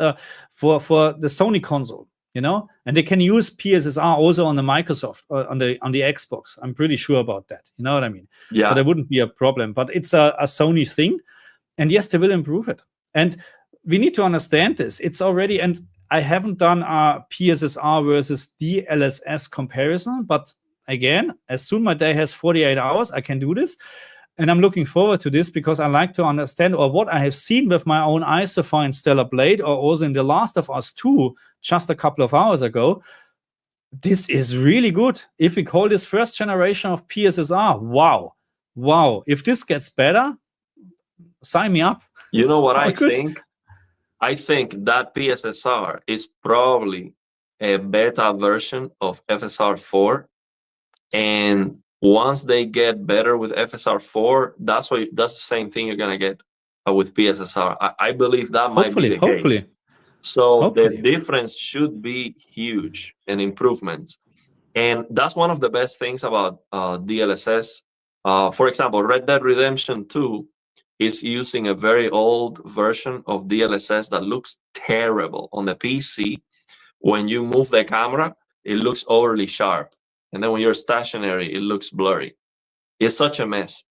for the Sony console, and they can use PSSR also on the Microsoft or on the Xbox. I'm pretty sure about that. You know what I mean? Yeah. So there wouldn't be a problem. But it's a Sony thing, and yes, they will improve it. And we need to understand this. It's already, and I haven't done a PSSR versus DLSS comparison, but again, as soon my day has 48 hours, I can do this. And I'm looking forward to this because I like to understand, or what I have seen with my own eyes so far in Stellar Blade, or also in The Last of Us 2, just a couple of hours ago. This is really good. If we call this first generation of PSSR, wow. If this gets better, sign me up. You know what I think? I think that PSSR is probably a beta version of FSR 4. And once they get better with FSR4, that's the same thing you're gonna get with PSSR. I believe that might be the case. So the difference should be huge in improvements, and that's one of the best things about DLSS. For example, Red Dead Redemption 2 is using a very old version of DLSS that looks terrible on the PC. When you move the camera, it looks overly sharp. And then when you're stationary, it looks blurry. It's such a mess.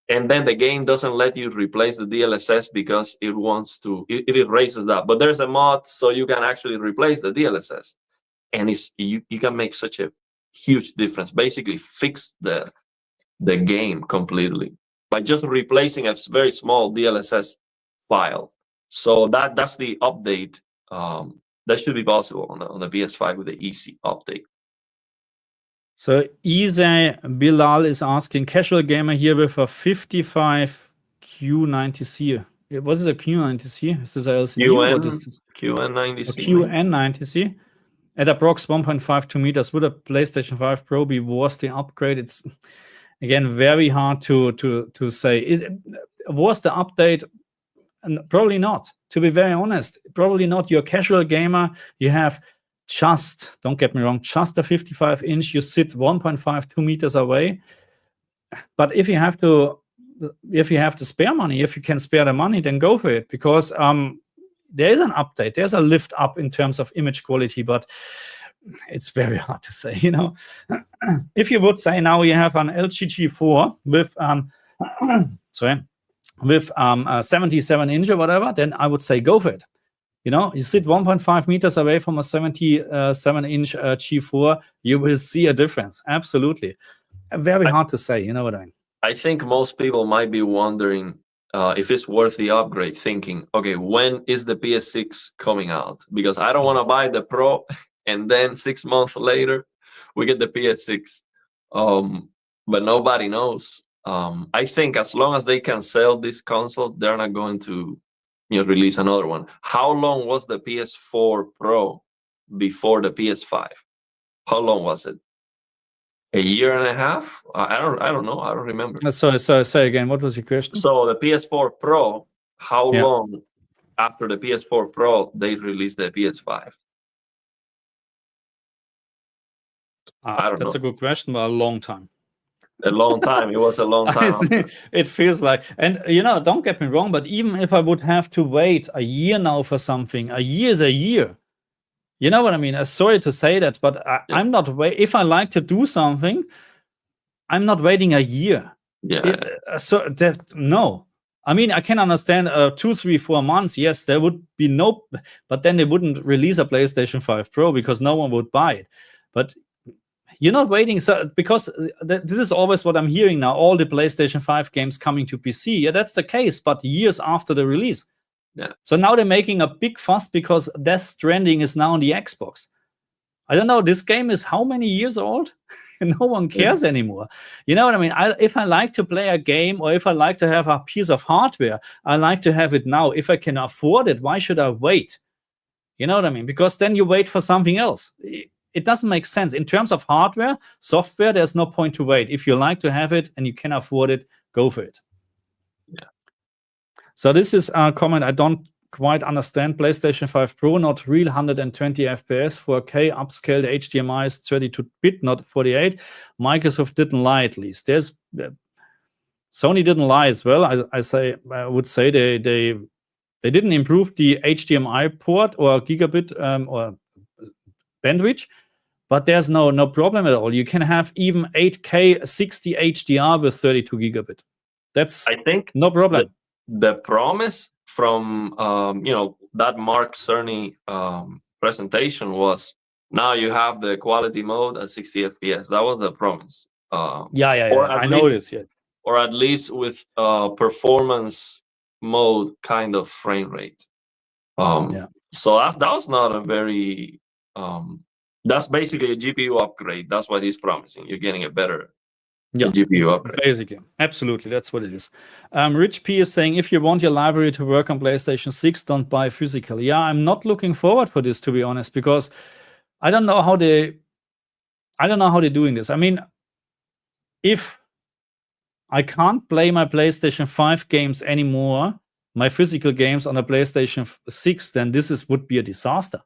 And then the game doesn't let you replace the DLSS because it it erases that. But there's a mod so you can actually replace the DLSS. And you can make such a huge difference. Basically fix the game completely by just replacing a very small DLSS file. So that's the update. That should be possible on the PS5 with the easy update. So Isa Bilal is asking, casual gamer here with a 55 Q90C. What is a Q90C? Is this a LCD? What is this? QN90C. A QN90C at approx 1.52 meters. Would a PlayStation 5 Pro be worth the upgrade? It's again very hard to say. Was the update? Probably not. To be very honest, probably not. You're a casual gamer. You have don't get me wrong, just a 55-inch. You sit 1.52 meters away. But if you have the spare money, if you can spare the money, then go for it, because there is an update. There's a lift up in terms of image quality, but it's very hard to say. If you would say now you have an LG G4 with with 77-inch or whatever, then I would say go for it. You sit 1.5 meters away from a 77-inch G4, you will see a difference. Absolutely. Very hard to say, you know what I mean? I think most people might be wondering if it's worth the upgrade, thinking, okay, when is the PS6 coming out? Because I don't want to buy the Pro and then 6 months later we get the PS6. But nobody knows. I think as long as they can sell this console, they're not going to release another one. How long was the PS4 Pro before the PS5? How long was it? A year and a half? I don't know. I don't remember. So say again, what was your question? So the PS4 Pro, how long after the PS4 Pro they released the PS5? I don't know. That's a good question, but a long time. A long time. It was a long time. It feels like, and don't get me wrong, but even if I would have to wait a year now for something, a year is a year. You know what I mean? Sorry to say that, but I'm not if I like to do something, I'm not waiting a year. No. I mean, I can understand 2, 3, 4 months. Yes, there would be but then they wouldn't release a PlayStation 5 Pro because no one would buy it. But You're not waiting, so because this is always what I'm hearing now. All the PlayStation 5 games coming to PC. Yeah, that's the case, but years after the release. Yeah. So now they're making a big fuss because Death Stranding is now on the Xbox. I don't know. This game is how many years old? No one cares anymore. You know what I mean? If I like to play a game, or if I like to have a piece of hardware, I like to have it now. If I can afford it, why should I wait? You know what I mean? Because then you wait for something else. It doesn't make sense. In terms of hardware, software, there's no point to wait. If you like to have it and you can afford it, go for it. Yeah. So this is a comment I don't quite understand. PlayStation 5 Pro, not real 120 FPS, 4K, upscaled HDMI is 32-bit, not 48. Microsoft didn't lie, at least. Sony didn't lie as well. I would say they didn't improve the HDMI port or gigabit or bandwidth, but there's no problem at all. You can have even 8K 60 HDR with 32 gigabit. That's, I think, no problem. The promise from that Mark Cerny presentation was, now you have the quality mode at 60 FPS. That was the promise. I know this. Yeah. Or at least with performance mode kind of frame rate. So that was not a very that's basically a GPU upgrade. That's what he's promising. You're getting a better GPU upgrade. Basically, absolutely, that's what it is. Rich P is saying, if you want your library to work on PlayStation 6, don't buy physical. Yeah, I'm not looking forward for this, to be honest, because I don't know how they're doing this. I mean, if I can't play my PlayStation 5 games anymore, my physical games on a PlayStation 6, then would be a disaster.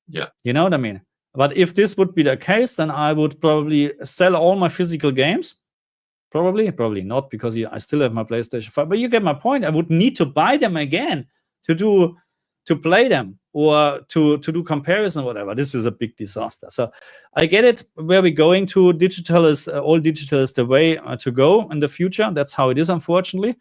Yeah. You know what I mean? But if this would be the case, then I would probably sell all my physical games. Probably not, because I still have my PlayStation 5. But you get my point. I would need to buy them again to play them, or to do comparison or whatever. This is a big disaster. So I get it. Where we're going to, digital is the way to go in the future. That's how it is, unfortunately.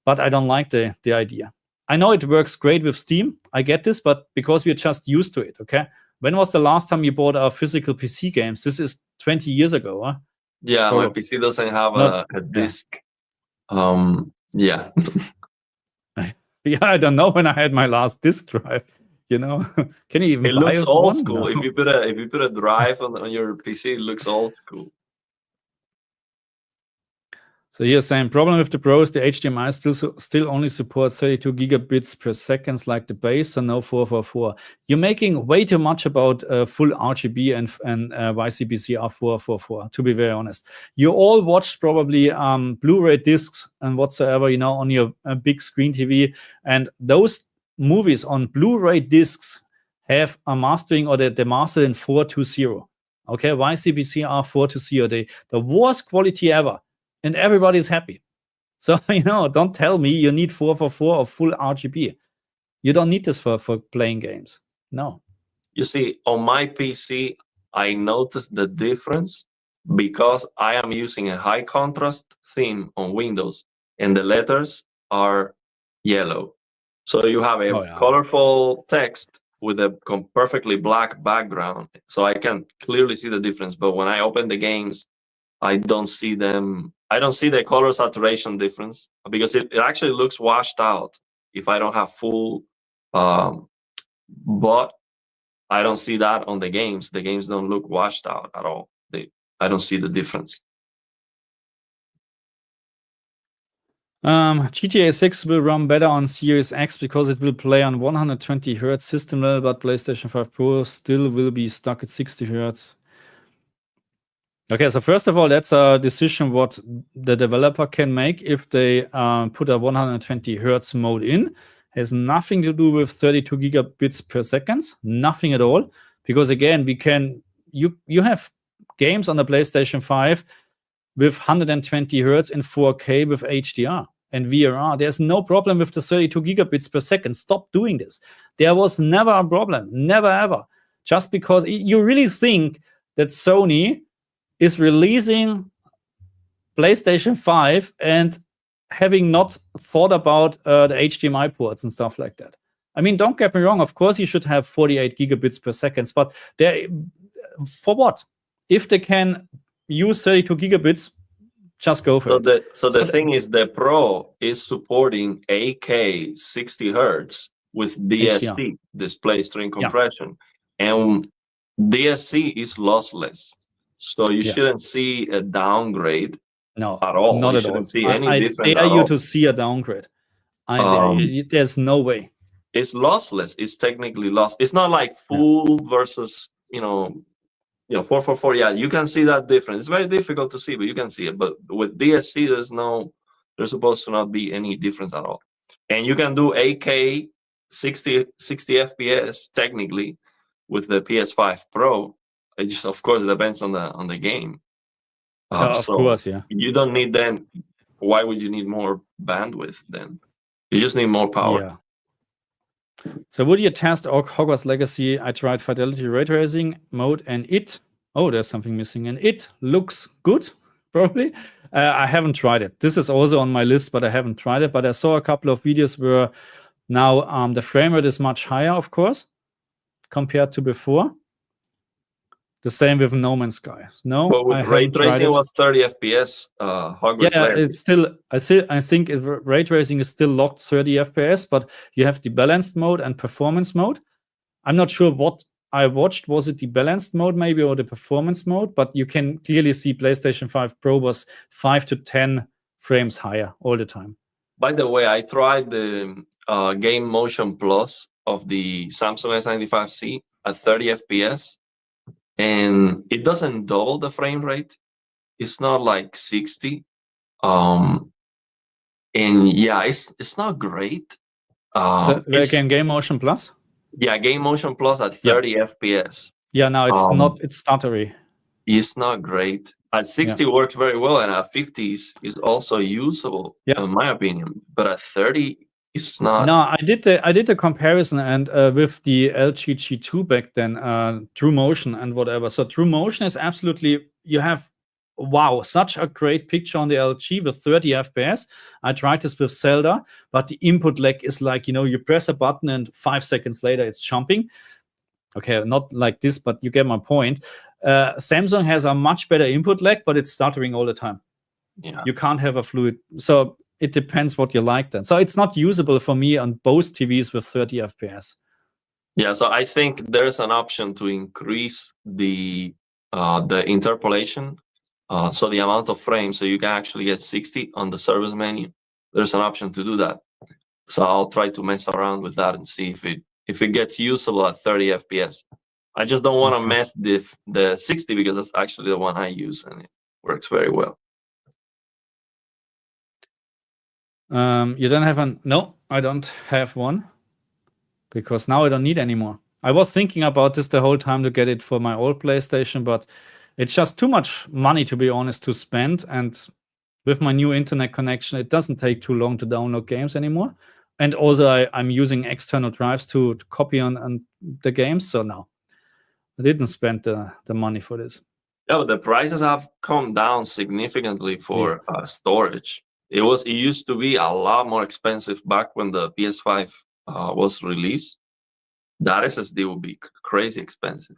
But I don't like the idea. I know it works great with Steam. I get this, but because we're just used to it, okay? When was the last time you bought our physical PC games? This is 20 years ago, huh? Yeah, my PC doesn't have a disc. Yeah. Yeah, I don't know when I had my last disk drive. You know, can you even it buy looks old one school. now? If you put a drive on your PC, it looks old school. So here's saying, problem with the Pro is the HDMI still only supports 32 gigabits per second, like the base, so no 444. You're making way too much about full RGB and YCBC 444, to be very honest. You all watched probably Blu-ray discs and whatsoever, on your big screen TV, and those movies on Blu-ray discs have a mastering, or they're mastered in 420. Okay, YCBC 420, the worst quality ever. And everybody's happy. So, don't tell me you need 444 or full RGB. You don't need this for playing games. No. You see, on my PC, I noticed the difference because I am using a high contrast theme on Windows, and the letters are yellow. So you have a colorful text with a perfectly black background. So I can clearly see the difference. But when I open the games, I don't see them. I don't see the color saturation difference, because it actually looks washed out if I don't have full. But I don't see that on the games. The games don't look washed out at all. I don't see the difference. GTA 6 will run better on Series X because it will play on 120 Hz system level, but PlayStation 5 Pro still will be stuck at 60 Hz. Okay, so first of all, that's a decision what the developer can make if they put a 120 Hz mode in. Has nothing to do with 32 gigabits per second, nothing at all. Because again, you have games on the PlayStation 5 with 120 Hz in 4K with HDR and VRR. There's no problem with the 32 gigabits per second. Stop doing this. There was never a problem, never ever. Just because you really think that Sony is releasing PlayStation 5 and having not thought about the HDMI ports and stuff like that. I mean, don't get me wrong. Of course, you should have 48 gigabits per second, but for what? if they can use 32 gigabits, just go for it. So the thing is, the Pro is supporting 8K 60 hertz with DSC, display string compression, and DSC is lossless. So you shouldn't see a downgrade at all. Not you at all. Shouldn't see any I difference dare at you all. to see a downgrade. There's no way. It's lossless. It's technically lost. It's not like full versus 444. Yeah, you can see that difference. It's very difficult to see, but you can see it. But with DSC, there's supposed to not be any difference at all. And you can do 8K 60 FPS technically with the PS5 Pro. It just, of course, depends on the game. Of course, yeah. You don't need then. Why would you need more bandwidth then? You just need more power. Yeah. So would you test Hogwarts Legacy? I tried Fidelity Ray Tracing mode and there's something missing, and it looks good, probably. I haven't tried it. This is also on my list, but I haven't tried it. But I saw a couple of videos where now the frame rate is much higher, of course, compared to before. The same with No Man's Sky. No, but with ray tracing, it was 30 FPS. Hogwarts Legacy. It's still. I think ray tracing is still locked 30 FPS, but you have the balanced mode and performance mode. I'm not sure what I watched. Was it the balanced mode maybe or the performance mode? But you can clearly see PlayStation 5 Pro was 5 to 10 frames higher all the time. By the way, I tried the Game Motion Plus of the Samsung S95C at 30 FPS. And it doesn't double the frame rate. It's not like 60. And yeah, it's not great. So again, Game Motion Plus? Yeah, Game Motion Plus at 30 FPS. Yeah, now it's it's stuttery. It's not great. At 60 works very well, and at 50 is also usable, in my opinion. But at 30, it's not. No, I did the comparison, and with the LG G2 back then, True Motion and whatever. So True Motion is absolutely, you have such a great picture on the LG with 30 FPS. I tried this with Zelda, but the input lag is like, you press a button and 5 seconds later it's jumping. Okay, not like this, but you get my point. Samsung has a much better input lag, but it's stuttering all the time. Yeah. You can't have a fluid. So it depends what you like then. So it's not usable for me on both TVs with 30 FPS. Yeah, so I think there's an option to increase the interpolation, so the amount of frames, so you can actually get 60 on the service menu. There's an option to do that. So I'll try to mess around with that and see if it gets usable at 30 FPS. I just don't want to mess the 60 because that's actually the one I use and it works very well. You don't have no, I don't have one because now I don't need anymore. I was thinking about this the whole time to get it for my old PlayStation, but it's just too much money, to be honest, to spend. And with my new internet connection, it doesn't take too long to download games anymore. And also I'm using external drives to copy on the games. So no, I didn't spend the money for this. Yeah, but the prices have come down significantly for storage. It used to be a lot more expensive back when the PS5 was released. That SSD would be crazy expensive.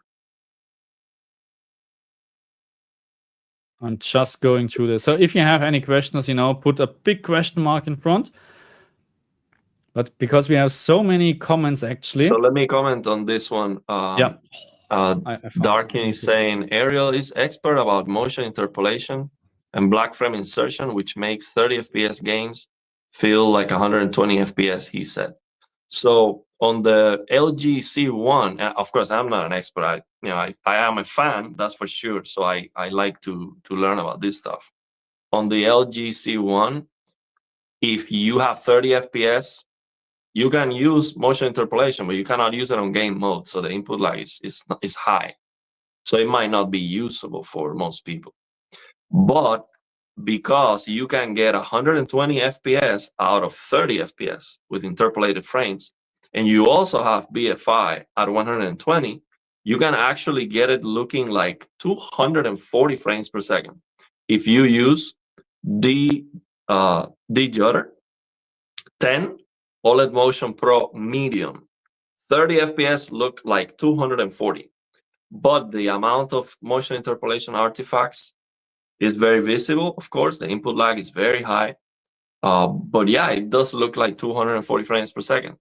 I'm just going through this. So if you have any questions, put a big question mark in front. But because we have so many comments, actually. So let me comment on this one. Darkin is saying, Ariel is expert about motion interpolation and black frame insertion, which makes 30 FPS games feel like 120 FPS, he said. So on the LG C1, and of course, I'm not an expert. I am a fan, that's for sure. So I like to learn about this stuff. On the LG C1, if you have 30 FPS, you can use motion interpolation, but you cannot use it on game mode. So the input lag is high. So it might not be usable for most people. But because you can get 120 FPS out of 30 FPS with interpolated frames, and you also have BFI at 120, you can actually get it looking like 240 frames per second. If you use DJutter 10 OLED Motion Pro Medium, 30 FPS look like 240. but the amount of motion interpolation artifacts is very visible. Of course, the input lag is very high. But yeah, it does look like 240 frames per second.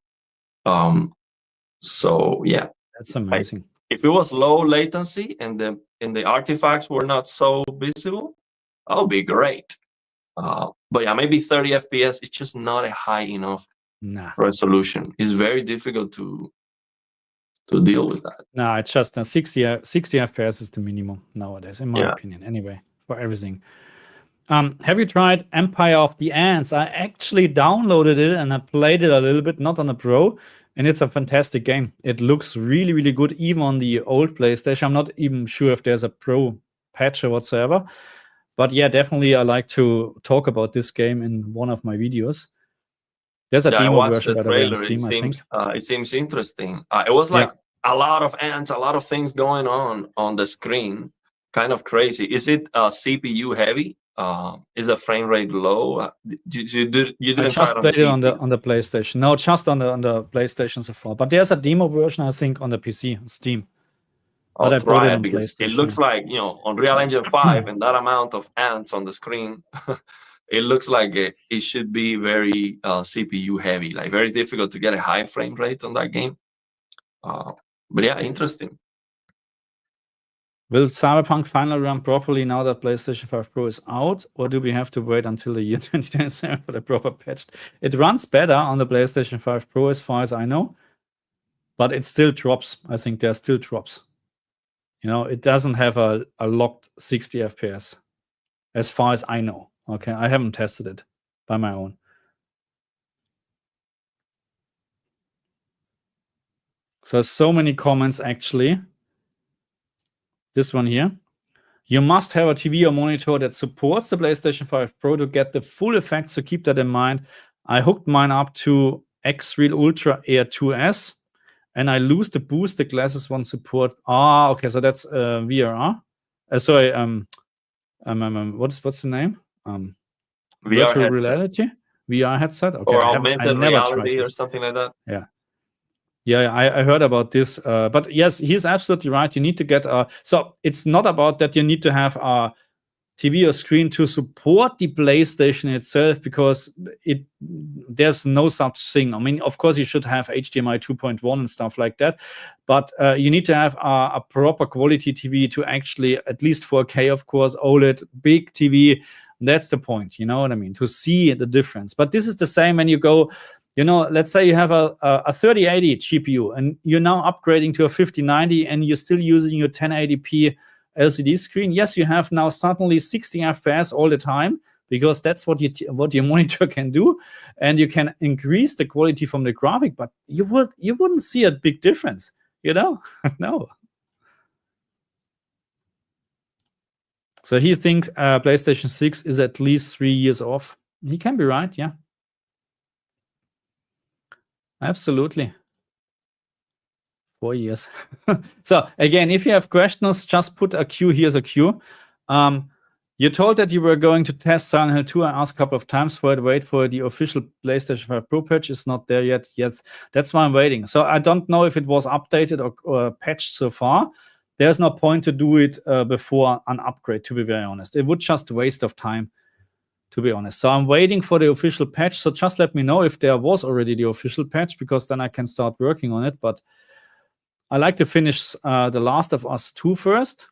So yeah, That's amazing. if it was low latency and the artifacts were not so visible, that would be great. But yeah, maybe 30 FPS. It's just not a high enough resolution. It's very difficult to deal with that. No, it's just 60 FPS is the minimum nowadays, in my opinion. Anyway, for everything. Have you tried Empire of the Ants? I actually downloaded it and I played it a little bit, not on a Pro, and it's a fantastic game. It looks really, really good, even on the old PlayStation. I'm not even sure if there's a Pro patch or whatsoever. But yeah, definitely I like to talk about this game in one of my videos. There's a demo version, by the way, on Steam, I think. It seems interesting. It was like a lot of ants, a lot of things going on the screen. Kind of crazy. Is it CPU heavy? Is the frame rate low? You didn't I just played it on the PlayStation. No, just on the PlayStation so far. But there's a demo version, I think, on the PC, Steam. But I bought it on PlayStation. It looks like, on Real Engine 5 and that amount of ants on the screen, it looks like it should be very CPU heavy, like very difficult to get a high frame rate on that game. But yeah, interesting. Will Cyberpunk finally run properly now that PlayStation 5 Pro is out, or do we have to wait until the year 2027 for the proper patch? It runs better on the PlayStation 5 Pro as far as I know, but it still drops. I think there still drops. It doesn't have a locked 60 FPS as far as I know. Okay, I haven't tested it by my own. So many comments actually. This one here. You must have a TV or monitor that supports the PlayStation 5 Pro to get the full effect, so keep that in mind. I hooked mine up to X-Real Ultra Air 2S, and I lose the boost. The glasses won't support. Okay, so that's VRR. Sorry, what's the name? Virtual reality, VR headset. Okay, or augmented reality or something like that. Yeah, I heard about this. But yes, he's absolutely right. You need to get so it's not about that you need to have a TV or screen to support the PlayStation itself, because there's no such thing. I mean, of course, you should have HDMI 2.1 and stuff like that, but you need to have a proper quality TV to actually, at least 4K, of course, OLED, big TV. That's the point, you know what I mean? To see the difference. But this is the same when you go, let's say you have a 3080 GPU and you're now upgrading to a 5090 and you're still using your 1080p LCD screen. Yes, you have now suddenly 60 FPS all the time, because that's what your monitor can do, and you can increase the quality from the graphic, but you wouldn't see a big difference, No. So he thinks PlayStation 6 is at least 3 years off. He can be right, yeah. Absolutely. 4 years. So again, if you have questions, just put a Q. Here's a Q. You told that you were going to test Silent Hill 2. I asked a couple of times for it. Wait for the official PlayStation 5 Pro patch. It's not there yet. Yes, that's why I'm waiting. So I don't know if it was updated or patched so far. There's no point to do it before an upgrade, to be very honest. It would just waste of time, to be honest. So I'm waiting for the official patch. So just let me know if there was already the official patch, because then I can start working on it. But I like to finish The Last of Us 2 first.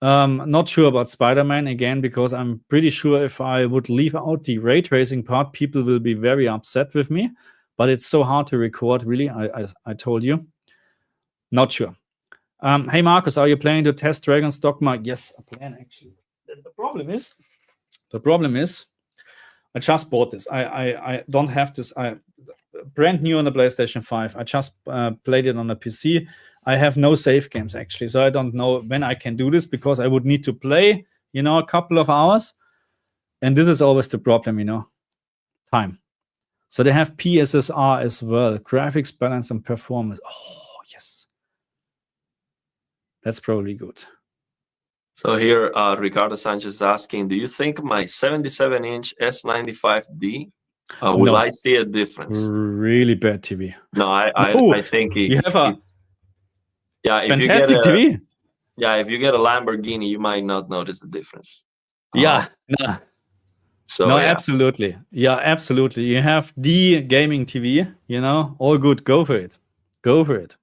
Not sure about Spider-Man again, because I'm pretty sure if I would leave out the ray tracing part, people will be very upset with me. But it's so hard to record, really. I told you. Not sure. Hey, Marcus, are you planning to test Dragon's Dogma? Yes, I plan, actually. The problem is, I just bought this. I don't have this. Brand new on the PlayStation 5. I just played it on a PC. I have no save games, actually, so I don't know when I can do this, because I would need to play, a couple of hours. And this is always the problem, time. So they have PSSR as well, graphics, balance, and performance. Oh, yes. That's probably good. So here, Ricardo Sanchez is asking, do you think my 77-inch S95B, will I see a difference? Really bad TV. No, I think you have Yeah, if Fantastic TV. if you get a Lamborghini, you might not notice the difference. Yeah, no, So no, yeah, absolutely. Yeah, absolutely. You have the gaming TV, all good. Go for it. Go for it.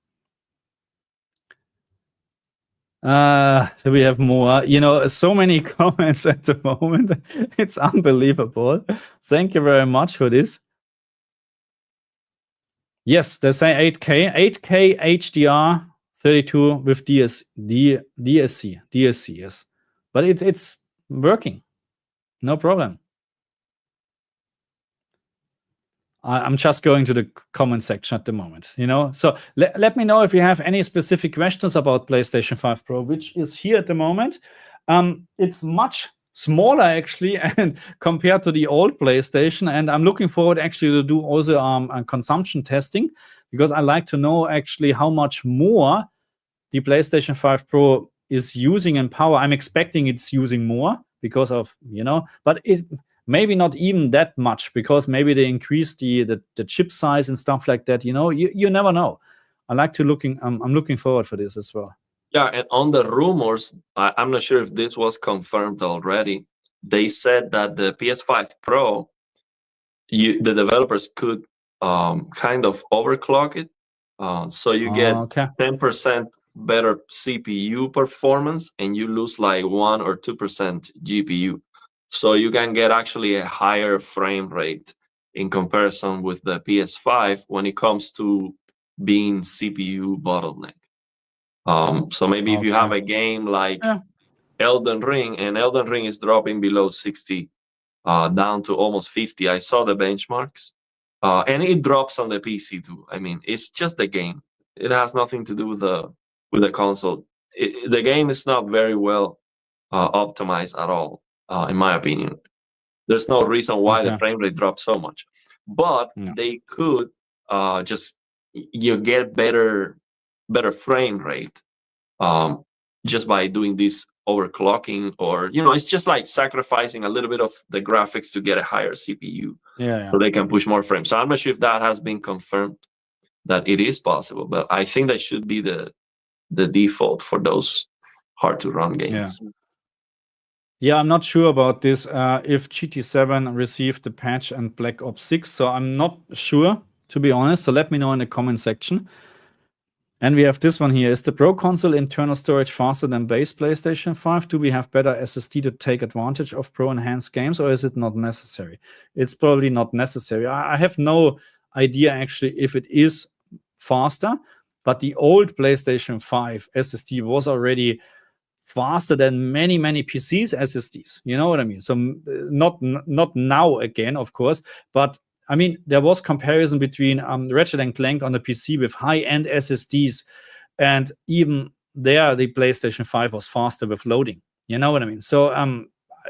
So we have more, so many comments at the moment. It's unbelievable. Thank you very much for this. Yes, they say 8K HDR 32 with DSC, yes. But it's working. No problem. I'm just going to the comment section at the moment, So let me know if you have any specific questions about PlayStation 5 Pro, which is here at the moment. It's much smaller actually, and compared to the old PlayStation. And I'm looking forward actually to do also consumption testing, because I like to know actually how much more the PlayStation 5 Pro is using in power. I'm expecting it's using more because of, but it maybe not even that much, because maybe they increase the chip size and stuff like that. You never know. I'm looking forward for this as well. Yeah, and on the rumors, I'm not sure if this was confirmed already. They said that the PS5 Pro, the developers could kind of overclock it, so you get 10% better CPU performance, and you lose like 1 or 2% GPU. So you can get actually a higher frame rate in comparison with the PS5 when it comes to being CPU bottleneck. So maybe if you have a game like Elden Ring, and Elden Ring is dropping below 60, down to almost 50. I saw the benchmarks, and it drops on the PC too. I mean, it's just the game. It has nothing to do with the console. The game is not very well optimized at all, in my opinion. There's no reason why the frame rate drops so much, but they could just get better frame rate just by doing this overclocking, or it's just like sacrificing a little bit of the graphics to get a higher CPU, so they can push more frames. So I'm not sure if that has been confirmed, that it is possible, but I think that should be the default for those hard to run games. Yeah, I'm not sure about this, if GT7 received the patch and Black Ops 6, so I'm not sure, to be honest. So let me know in the comment section. And we have this one here. Is the Pro console internal storage faster than base PlayStation 5? Do we have better SSD to take advantage of Pro enhanced games, or is it not necessary? It's probably not necessary. I have no idea actually if it is faster, but the old PlayStation 5 SSD was already faster than many PCs SSDs. You know what I mean? So not now again, of course, but I mean, there was comparison between Ratchet & Clank on the PC with high-end SSDs, and even there, the PlayStation 5 was faster with loading. You know what I mean? So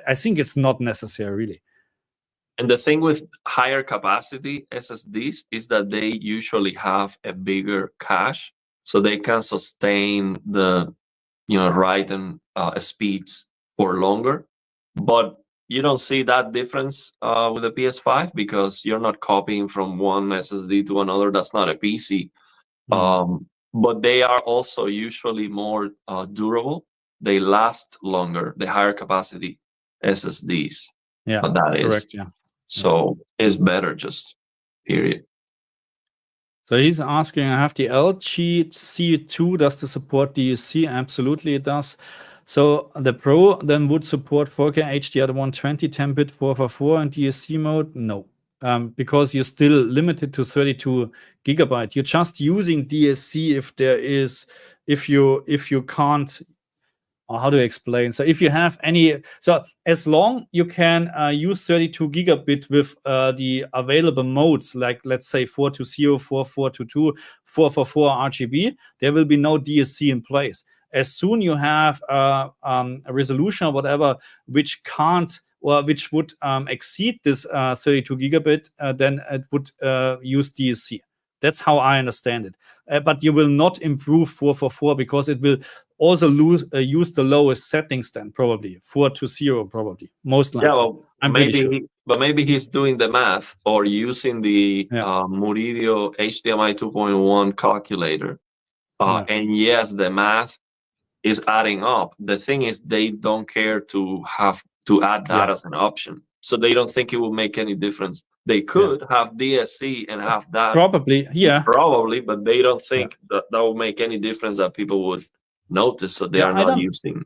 I think it's not necessary, really. And the thing with higher capacity SSDs is that they usually have a bigger cache, so they can sustain the write-and speeds for longer. But you don't see that difference with the PS5, because you're not copying from one SSD to another. That's not a PC. But they are also usually more durable. They last longer, the higher capacity SSDs. Yeah, but that correct. is. Yeah. So it's better, just period. So he's asking, I have the LG C2, does this support DSC? Absolutely it does. So the Pro then would support 4K HDR 120, 10-bit 4x4 in DSC mode? No, because you're still limited to 32 gigabyte. You're just using DSC if you can't, or how do I explain? So if you have as long you can use 32 gigabit with the available modes, like let's say 420, 4422, 444 RGB, there will be no DSC in place. As soon you have a resolution or whatever which can't, or which would exceed this 32 gigabit, then it would use DSC. That's how I understand it. But you will not improve 444, because it will also use the lowest settings then, probably 420, probably, most likely. Yeah, well, maybe he's doing the math, or using the Muridio HDMI 2.1 calculator, And yes, the math is adding up. The thing is, they don't care to have to add that as an option, so they don't think it will make any difference. They could have DSC and have that Probably, probably, but they don't think that will make any difference that people would notice, so they are not using.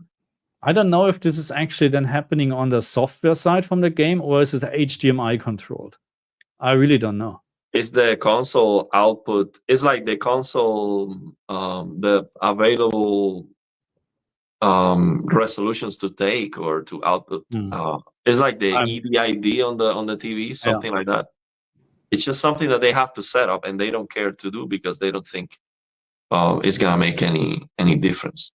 I don't know if this is actually then happening on the software side from the game, or is it HDMI controlled? I really don't know. Is the console output, it's like the console, the available resolutions to take or to output. It's like the EVID on the TV, something like that. It's just something that they have to set up, and they don't care to do because they don't think it's gonna make any difference.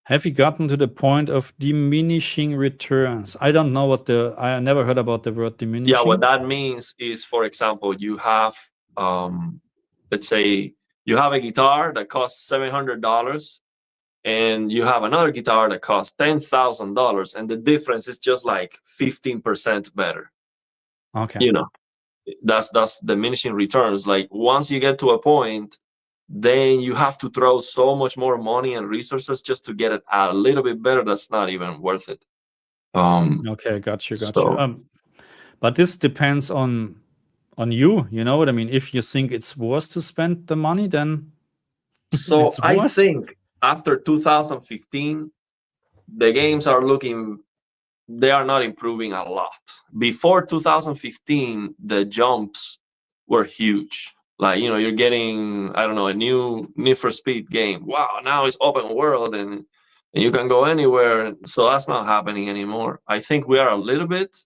Have you gotten to the point of diminishing returns? I don't know I never heard about the word diminishing. Yeah, what that means is, for example, you have, let's say you have a guitar that costs $700, and you have another guitar that costs $10,000, and the difference is just like 15% better. Okay. You know, that's diminishing returns. Like once you get to a point, then you have to throw so much more money and resources just to get it a little bit better. That's not even worth it. Okay, got you. But this depends on you. You know what I mean? If you think it's worth to spend the money, then so I think after 2015, the games are they are not improving a lot. Before 2015, the jumps were huge. Like, you know, you're getting, I don't know, a new Need for Speed game. Wow, now it's open world and you can go anywhere. So that's not happening anymore. I think we are a little bit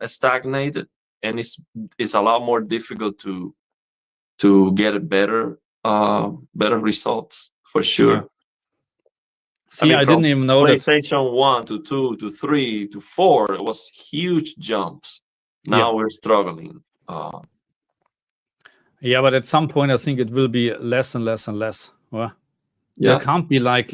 stagnated, and it's a lot more difficult to get better results for sure. Yeah. See, I didn't even know PlayStation 1 to 2 to 3 to 4, it was huge jumps. Now we're struggling. Yeah, but at some point, I think it will be less and less and less. Well, there can't be like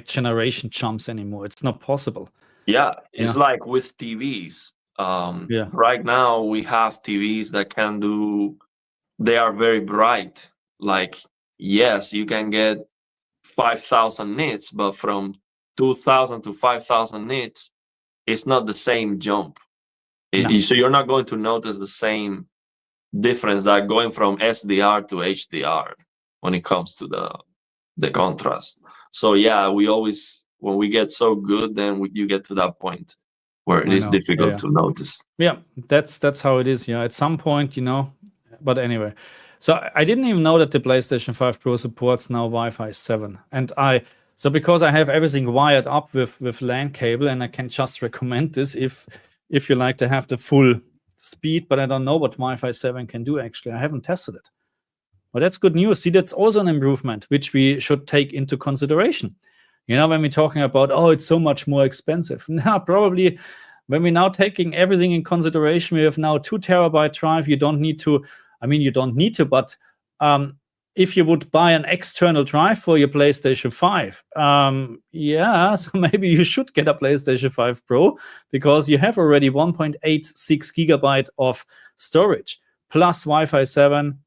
generation jumps anymore. It's not possible. Yeah, it's like with TVs. Right now, we have TVs that can do. They are very bright. Like, yes, you can get 5,000 nits, but from 2,000 to 5,000 nits, it's not the same jump. So you're not going to notice the same difference that going from SDR to HDR when it comes to the contrast. So yeah, we always, when we get so good, then you get to that point where it is difficult to notice. Yeah, that's how it is. Yeah, at some point, you know. But anyway, so I didn't even know that the PlayStation 5 Pro supports now Wi-Fi 7, and so because I have everything wired up with LAN cable, and I can just recommend this if you like to have the full speed, but I don't know what Wi-Fi 7 can do. Actually, I haven't tested it. But that's good news. See, that's also an improvement which we should take into consideration. You know, when we're talking about, it's so much more expensive. Now, probably when we're now taking everything in consideration, we have now 2 terabyte drive. You don't need to, but if you would buy an external drive for your PlayStation 5, so maybe you should get a PlayStation 5 Pro, because you have already 1.86 gigabyte of storage plus Wi-Fi 7.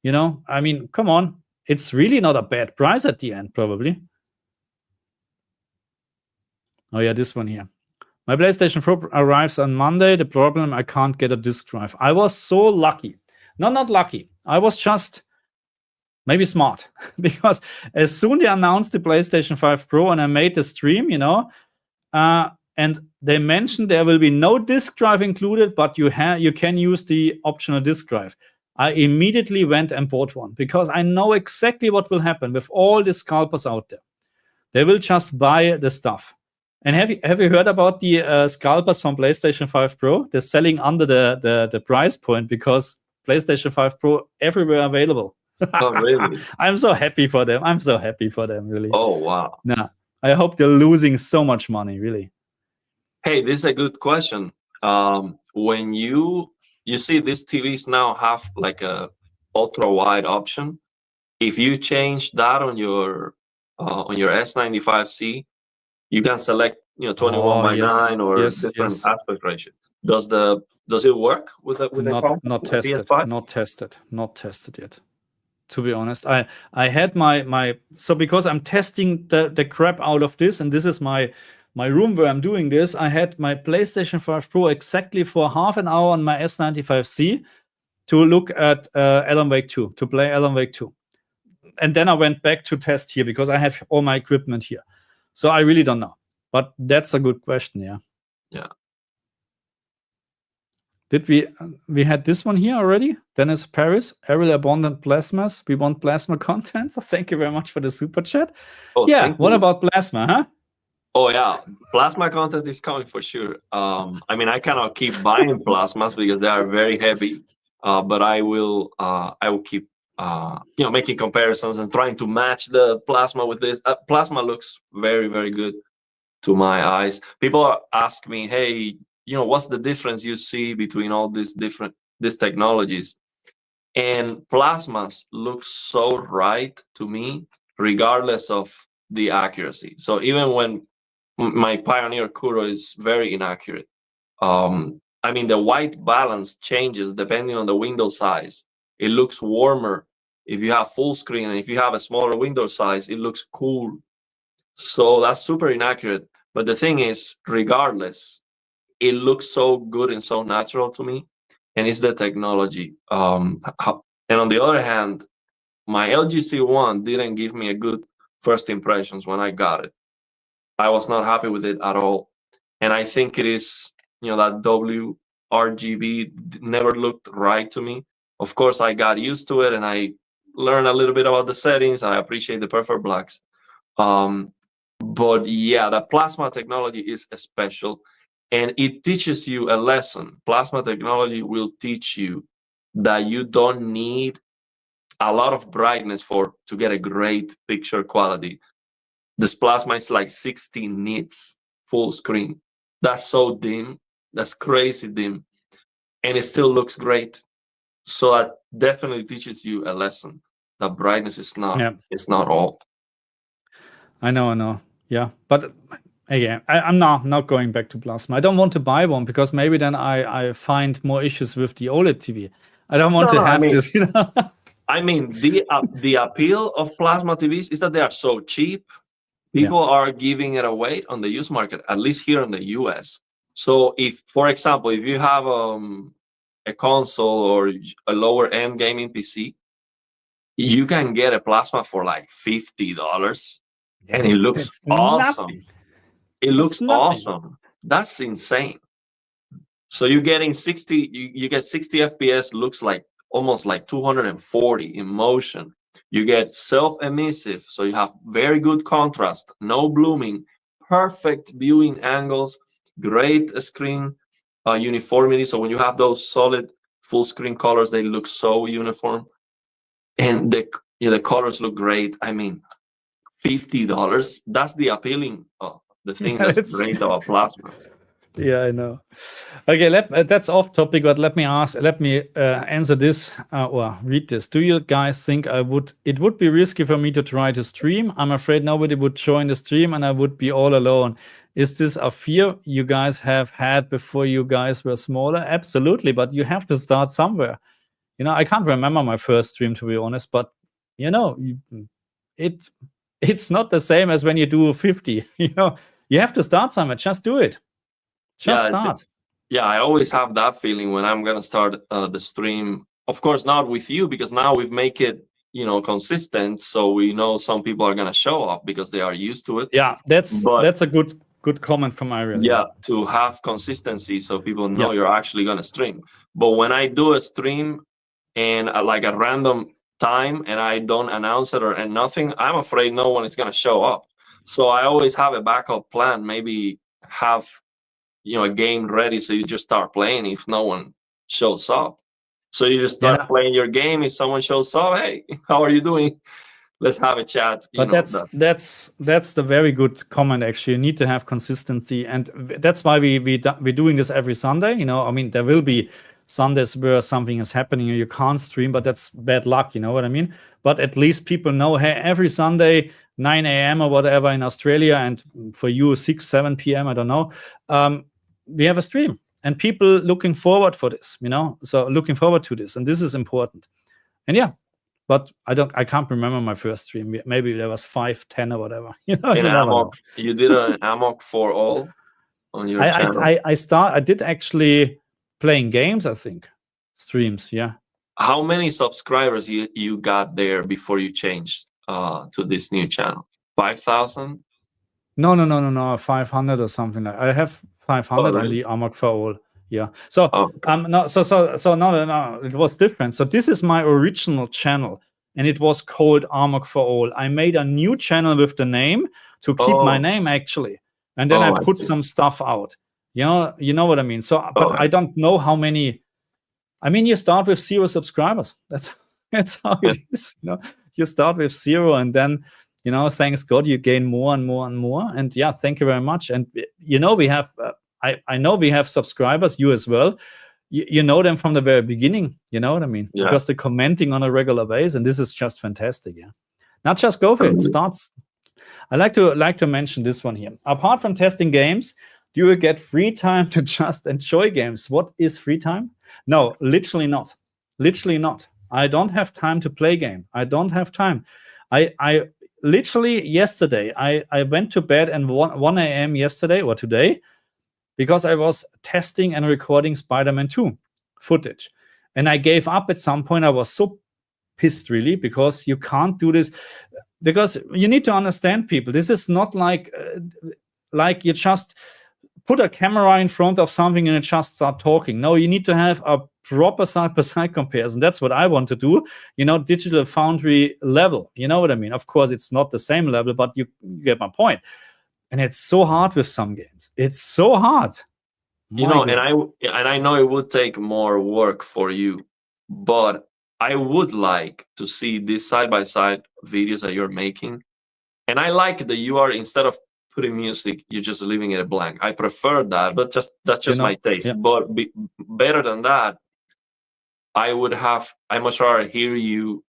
You know, I mean, come on. It's really not a bad price at the end, probably. Oh yeah, this one here. My PlayStation 4 arrives on Monday. The problem, I can't get a disk drive. I was so lucky. No, not lucky. I was just maybe smart, because as soon they announced the PlayStation 5 Pro and I made the stream, you know, and they mentioned there will be no disk drive included, but you can use the optional disk drive. I immediately went and bought one, because I know exactly what will happen with all the scalpers out there. They will just buy the stuff. And have you heard about the scalpers from PlayStation 5 Pro? They're selling under the price point, because PlayStation 5 Pro everywhere available. Oh, really? I'm so happy for them. Really. Oh, wow. Nah, I hope they're losing so much money, really. Hey, this is a good question. When you see these TVs now have like a ultra wide option, if you change that on your S95C, you can select 21:9 or different aspect ratio. Does it work with the not tested? PS5? Not tested yet. to be honest. I had my so because I'm testing the crap out of this, and this is my room where I'm doing this. I had my PlayStation 5 Pro exactly for half an hour on my S95C to look at Alan Wake 2, to play Alan Wake 2. And then I went back to test here because I have all my equipment here. So I really don't know. But that's a good question, yeah. Yeah. Did we had this one here already? Dennis Paris, Ariel Abundant Plasmas. We want plasma content. So thank you very much for the super chat. Oh, yeah, what about plasma, huh? Oh yeah, plasma content is coming for sure. I mean, I cannot keep buying plasmas because they are very heavy, but I will keep making comparisons and trying to match the plasma with this. Plasma looks very, very good to my eyes. People ask me, hey, what's the difference you see between all these technologies? And plasmas look so right to me, regardless of the accuracy. So even when my Pioneer Kuro is very inaccurate, I mean, the white balance changes depending on the window size. It looks warmer if you have full screen, and if you have a smaller window size, it looks cool. So that's super inaccurate. But the thing is, regardless, it looks so good and so natural to me, and it's the technology. And on the other hand, my LG C1 didn't give me a good first impressions when I got it. I was not happy with it at all. And I think it is, that WRGB never looked right to me. Of course, I got used to it and I learned a little bit about the settings. I appreciate the perfect blacks. But yeah, the plasma technology is special, and it teaches you a lesson. Plasma technology will teach you that you don't need a lot of brightness to get a great picture quality. This plasma is like 16 nits full screen. That's so dim. That's crazy dim, and it still looks great. So that definitely teaches you a lesson. That brightness is not it's not all. I know. Yeah, but again, I'm not going back to plasma. I don't want to buy one because maybe then I find more issues with the OLED TV. I don't want to have this. I mean, the appeal of plasma TVs is that they are so cheap. People are giving it away on the used market, at least here in the US. So if, for example, if you have a console or a lower end gaming PC, you can get a plasma for like $50. And it looks awesome. Nothing. It looks awesome. That's insane. So you're getting 60, you get 60 FPS, looks like almost like 240 in motion. You get self-emissive, so you have very good contrast, no blooming, perfect viewing angles, great screen uniformity. So when you have those solid full screen colors, they look so uniform. And the colors look great. I mean, $50, that's the appealing the thing that's great about plasmas. Yeah, I know. Okay, that's off topic, but let me answer this or read this. Do you guys think it would be risky for me to try to stream? I'm afraid nobody would join the stream and I would be all alone. Is this a fear you guys have had before you guys were smaller? Absolutely, but you have to start somewhere. I can't remember my first stream, to be honest, but it's not the same as when you do 50. You have to start somewhere. Just do it. Just start. Yeah, I always have that feeling when I'm gonna start the stream. Of course, not with you, because now we've make it consistent, so we know some people are gonna show up because they are used to it. Yeah, that's a good comment from Ariel. Yeah, to have consistency so people know you're actually gonna stream. But when I do a stream and like a random time and I don't announce it and nothing, I'm afraid no one is gonna show up. So I always have a backup plan. Maybe have a game ready, so you just start playing if no one shows up. So you just start playing your game. If someone shows up, hey, how are you doing? Let's have a chat. But that's the very good comment. Actually, you need to have consistency, and that's why we're doing this every Sunday. I mean, there will be Sundays where something is happening and you can't stream, but that's bad luck. You know what I mean? But at least people know, hey, every Sunday 9 a.m. or whatever in Australia, and for you 6, 7 p.m. I don't know. We have a stream, and people looking forward for this. So looking forward to this, and this is important. And yeah, but I can't remember my first stream. Maybe there was 5, 10 or whatever. You In never know. you did an Amok for all on your channel? I did actually playing games, I think. Streams, yeah. How many subscribers you got there before you changed to this new channel? 5,000? No, 500 or something. I have 500 on the Amok for all. Yeah. So no, it was different. So this is my original channel, and it was called Amok for all. I made a new channel with the name to keep my name actually, and then I put some stuff out. You know what I mean. So, but I don't know how many. I mean, you start with 0 subscribers. That's how it is. You start with 0, and then thanks God you gain more and more and more. And yeah, thank you very much. And we have. I know we have subscribers, you as well. You know them from the very beginning. You know what I mean? Yeah. Because they're commenting on a regular basis, and this is just fantastic. Yeah. Now just go for it. Starts. I like to mention this one here. Apart from testing games, do you get free time to just enjoy games? What is free time? No, literally not. Literally not. I don't have time to play game. I don't have time. I literally yesterday I went to bed at 1 a.m. yesterday or today, because I was testing and recording Spider-Man 2 footage. And I gave up at some point. I was so pissed, really, because you can't do this. Because you need to understand, people, this is not like you just put a camera in front of something and you just start talking. No, you need to have a proper side-by-side comparison. That's what I want to do, Digital Foundry level. You know what I mean? Of course, it's not the same level, but you get my point. And it's so hard with some games. It's so hard. And I know it would take more work for you, but I would like to see these side-by-side videos that you're making. And I like that you are, instead of putting music, you're just leaving it blank. I prefer that, but that's just my taste. Yeah. But better than that, I much rather hear you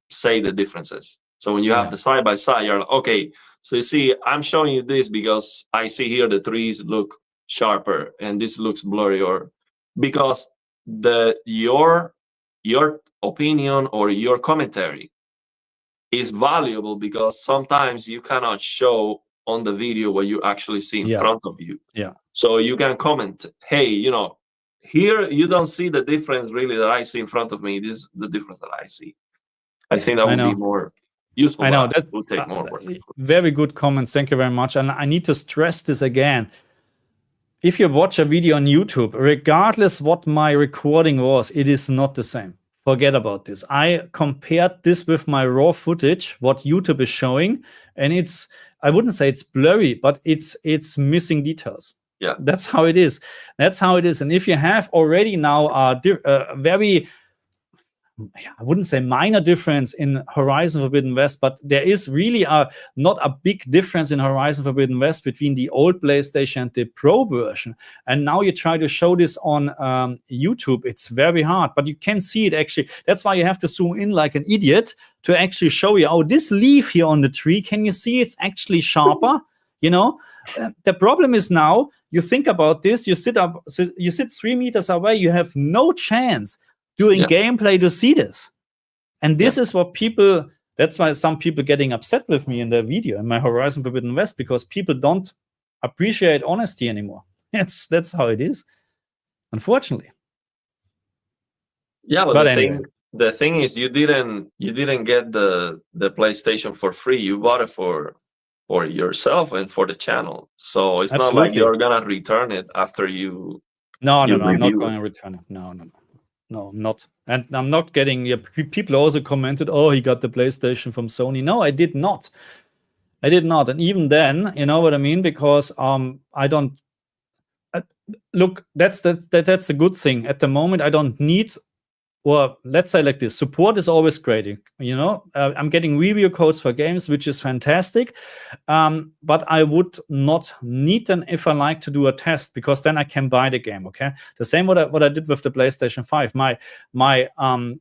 say the differences. So when you have the side-by-side, you're like, okay, so you see, I'm showing you this because I see here the trees look sharper and this looks blurry, or because your opinion or your commentary is valuable, because sometimes you cannot show on the video what you actually see in front of you. Yeah. So you can comment, hey, here you don't see the difference really that I see in front of me. This is the difference that I see. I think that would be more useful. I know that will take more work. Very good comments. Thank you very much. And I need to stress this again. If you watch a video on YouTube, regardless what my recording was, it is not the same. Forget about this. I compared this with my raw footage, what YouTube is showing, and I wouldn't say it's blurry, but it's missing details. Yeah, that's how it is. That's how it is. And if you have already now a very, I wouldn't say minor difference in Horizon Forbidden West, but there is really not a big difference in Horizon Forbidden West between the old PlayStation and the Pro version. And now you try to show this on YouTube, it's very hard, but you can see it actually. That's why you have to zoom in like an idiot to actually show you, this leaf here on the tree, can you see it's actually sharper? The problem is now, you think about this, you sit 3 meters away, you have no chance doing gameplay to see this. And this is what people, that's why some people getting upset with me in the video, in my Horizon Forbidden West, because people don't appreciate honesty anymore. That's how it is, unfortunately. Yeah, but the thing is, you didn't get the PlayStation for free. You bought it for yourself and for the channel. So it's not like you're gonna return it after you. No, I'm not going to return it. No, I'm not. And I'm not getting. People also commented, he got the PlayStation from Sony. No, I did not. And even then, you know what I mean? Because I don't. Look, that's a good thing. At the moment, I don't need. Or let's say like this, support is always great. I'm getting review codes for games, which is fantastic. But I would not need them if I like to do a test, because then I can buy the game, okay? The same what I did with the PlayStation 5. My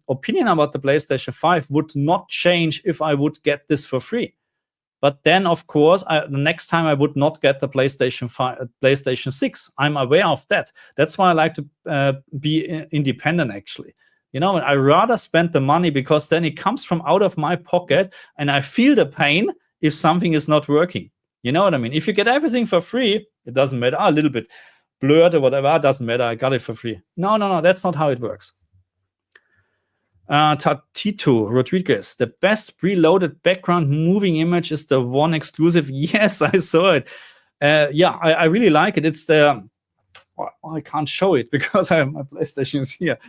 opinion about the PlayStation 5 would not change if I would get this for free. But then, of course, the next time I would not get the PlayStation 6. I'm aware of that. That's why I like to be independent, actually. You know, I rather spend the money because then it comes from out of my pocket and I feel the pain if something is not working. You know what I mean? If you get everything for free, it doesn't matter. A little bit blurred or whatever, it doesn't matter. I got it for free. No, that's not how it works. Tito Rodriguez, the best preloaded background moving image is the one exclusive. Yes, I saw it. Yeah, I really like it. It's the I can't show it because my PlayStation is here,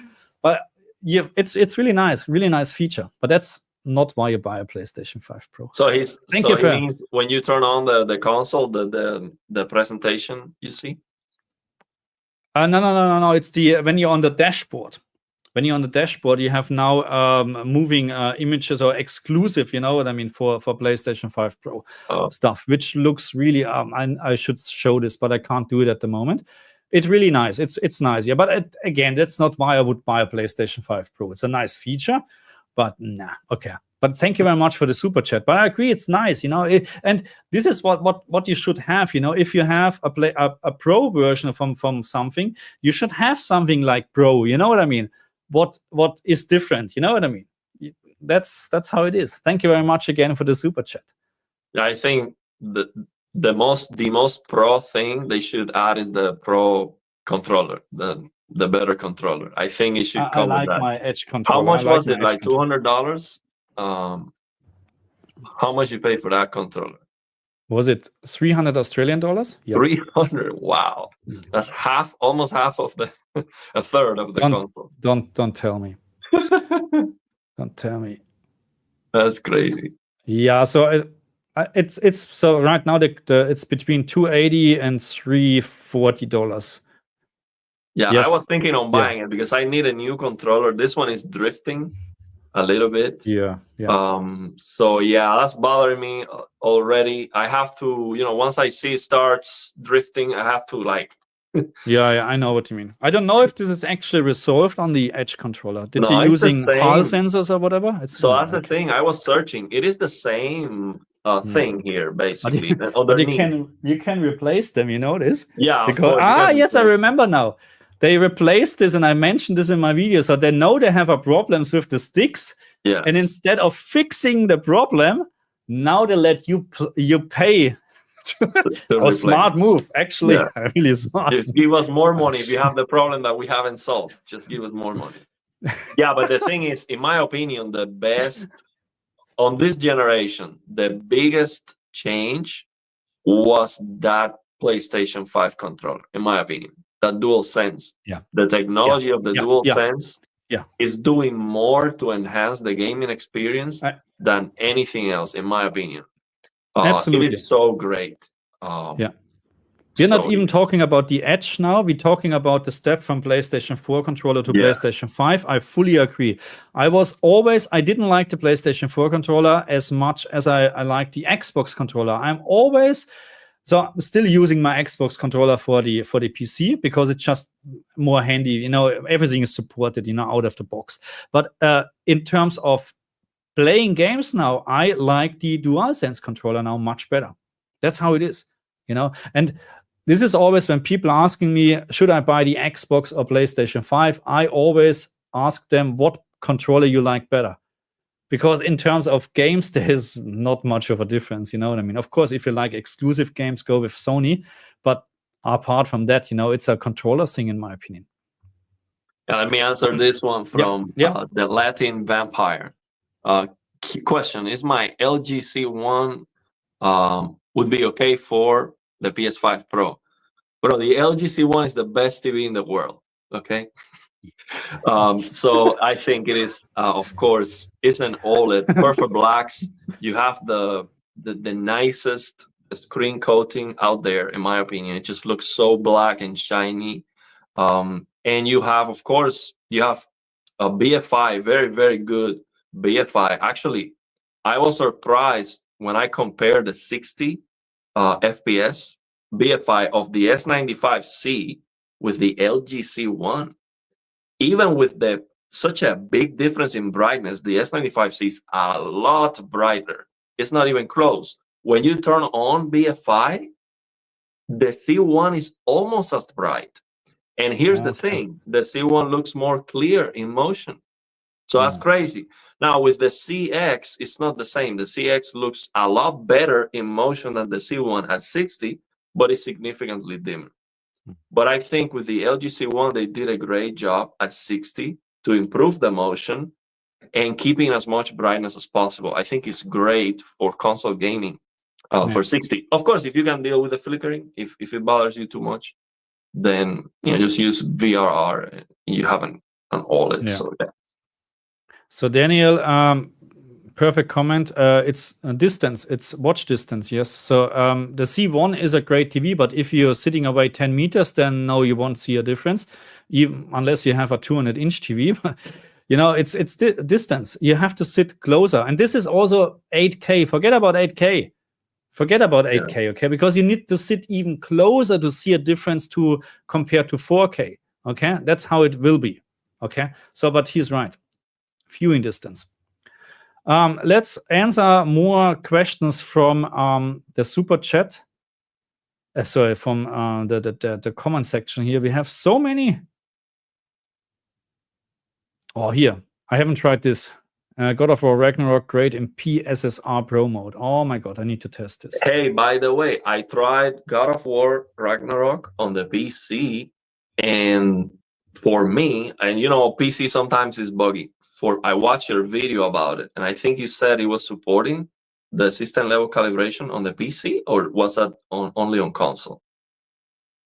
but yeah, it's really nice feature. But that's not why you buy a PlayStation 5 Pro. So he means when you turn on the console, the presentation you see. No. It's the when you're on the dashboard. When you're on the dashboard, you have now moving images or exclusive, you know what I mean, for PlayStation 5 Pro stuff, which looks really. I should show this, but I can't do it at the moment. It's really nice. It's nice, yeah. But again, that's not why I would buy a PlayStation 5 Pro. It's a nice feature, but nah. Okay. But thank you very much for the super chat. But I agree, it's nice, you know. And this is what you should have, you know. If you have a Pro version from something, you should have something like Pro. You know what I mean? What is different? You know what I mean? That's how it is. Thank you very much again for the super chat. I think the most pro thing they should add is the Pro controller, the better controller. I think it should come with that. My Edge controller. How much was it? Like $200? How much you pay for that controller? Was it 300 Australian dollars? Yep. 300. Wow, that's almost half of a third of the console. Don't tell me. Don't tell me. That's crazy. Yeah. So it's so right now it's between $280 and $340. Yeah, yes. I was thinking on buying it because I need a new controller. This one is drifting a little bit. Yeah. So yeah, that's bothering me already. I have to, once I see it starts drifting, I have to like. Yeah, I know what you mean. I don't know if this is actually resolved on the Edge controller. Did you using Hall sensors or whatever? That's the thing. I was searching. It is the same thing here, basically. But you can replace them. You know this? Yeah. Because yes, I remember now. They replaced this, and I mentioned this in my video. So they know they have problems with the sticks. Yeah. And instead of fixing the problem, now they let you pay. A smart move, actually. Yeah. Really smart. Just give us more money if you have the problem that we haven't solved. Just give us more money. Yeah, but the thing is, in my opinion, the best on this generation, the biggest change was that PlayStation 5 controller, in my opinion. That DualSense. Yeah. The technology of the DualSense is doing more to enhance the gaming experience than anything else, in my opinion. Absolutely. It is so great. We're not even talking about the Edge now. We're talking about the step from PlayStation 4 controller to PlayStation 5. I fully agree. I didn't like the PlayStation 4 controller as much as I like the Xbox controller. I'm still using my Xbox controller for the PC because it's just more handy. You know, everything is supported, out of the box. But in terms of playing games now, I like the DualSense controller now much better. That's how it is, And this is always when people are asking me, should I buy the Xbox or PlayStation 5? I always ask them what controller you like better. Because in terms of games, there is not much of a difference, you know what I mean? Of course, if you like exclusive games, go with Sony. But apart from that, it's a controller thing, in my opinion. Let me answer this one from the Latin Vampire. Question, is my LG C1 would be okay for the PS5 Pro? Bro, the LG C1 is the best TV in the world, okay? So I think it is, of course, it's an OLED, perfect blacks. You have the nicest screen coating out there, in my opinion. It just looks so black and shiny. And you have, of course, a BFI, very, very good BFI. Actually, I was surprised when I compared the 60 FPS BFI of the S95C with the LG C1. Even with such a big difference in brightness, the S95C is a lot brighter. It's not even close. When you turn on BFI, the C1 is almost as bright. And here's the thing, the C1 looks more clear in motion. So that's crazy. Now with the CX, it's not the same. The CX looks a lot better in motion than the C1 at 60, but it's significantly dim. But I think with the LG C1, they did a great job at 60 to improve the motion and keeping as much brightness as possible. I think it's great for console gaming for 60. Of course, if you can deal with the flickering, if it bothers you too much, then just use VRR. You have an OLED. Yeah. So Daniel, perfect comment. It's distance. It's watch distance. Yes. So the C1 is a great TV, but if you're sitting away 10 meters, then no, you won't see a difference, even unless you have a 200-inch TV. It's distance. You have to sit closer, and this is also 8K. Forget about 8K. Okay, because you need to sit even closer to see a difference compared to 4K. Okay, that's how it will be. Okay, so but he's right. Viewing distance. Let's answer more questions from the super chat. From the comment section here. We have so many. Oh, here. I haven't tried this. God of War Ragnarok, great in PSSR Pro mode. Oh my God, I need to test this. Hey, by the way, I tried God of War Ragnarok on the PC, and for me, and PC sometimes is buggy. I watched your video about it, and I think you said it was supporting the system level calibration on the PC, or was that only on console?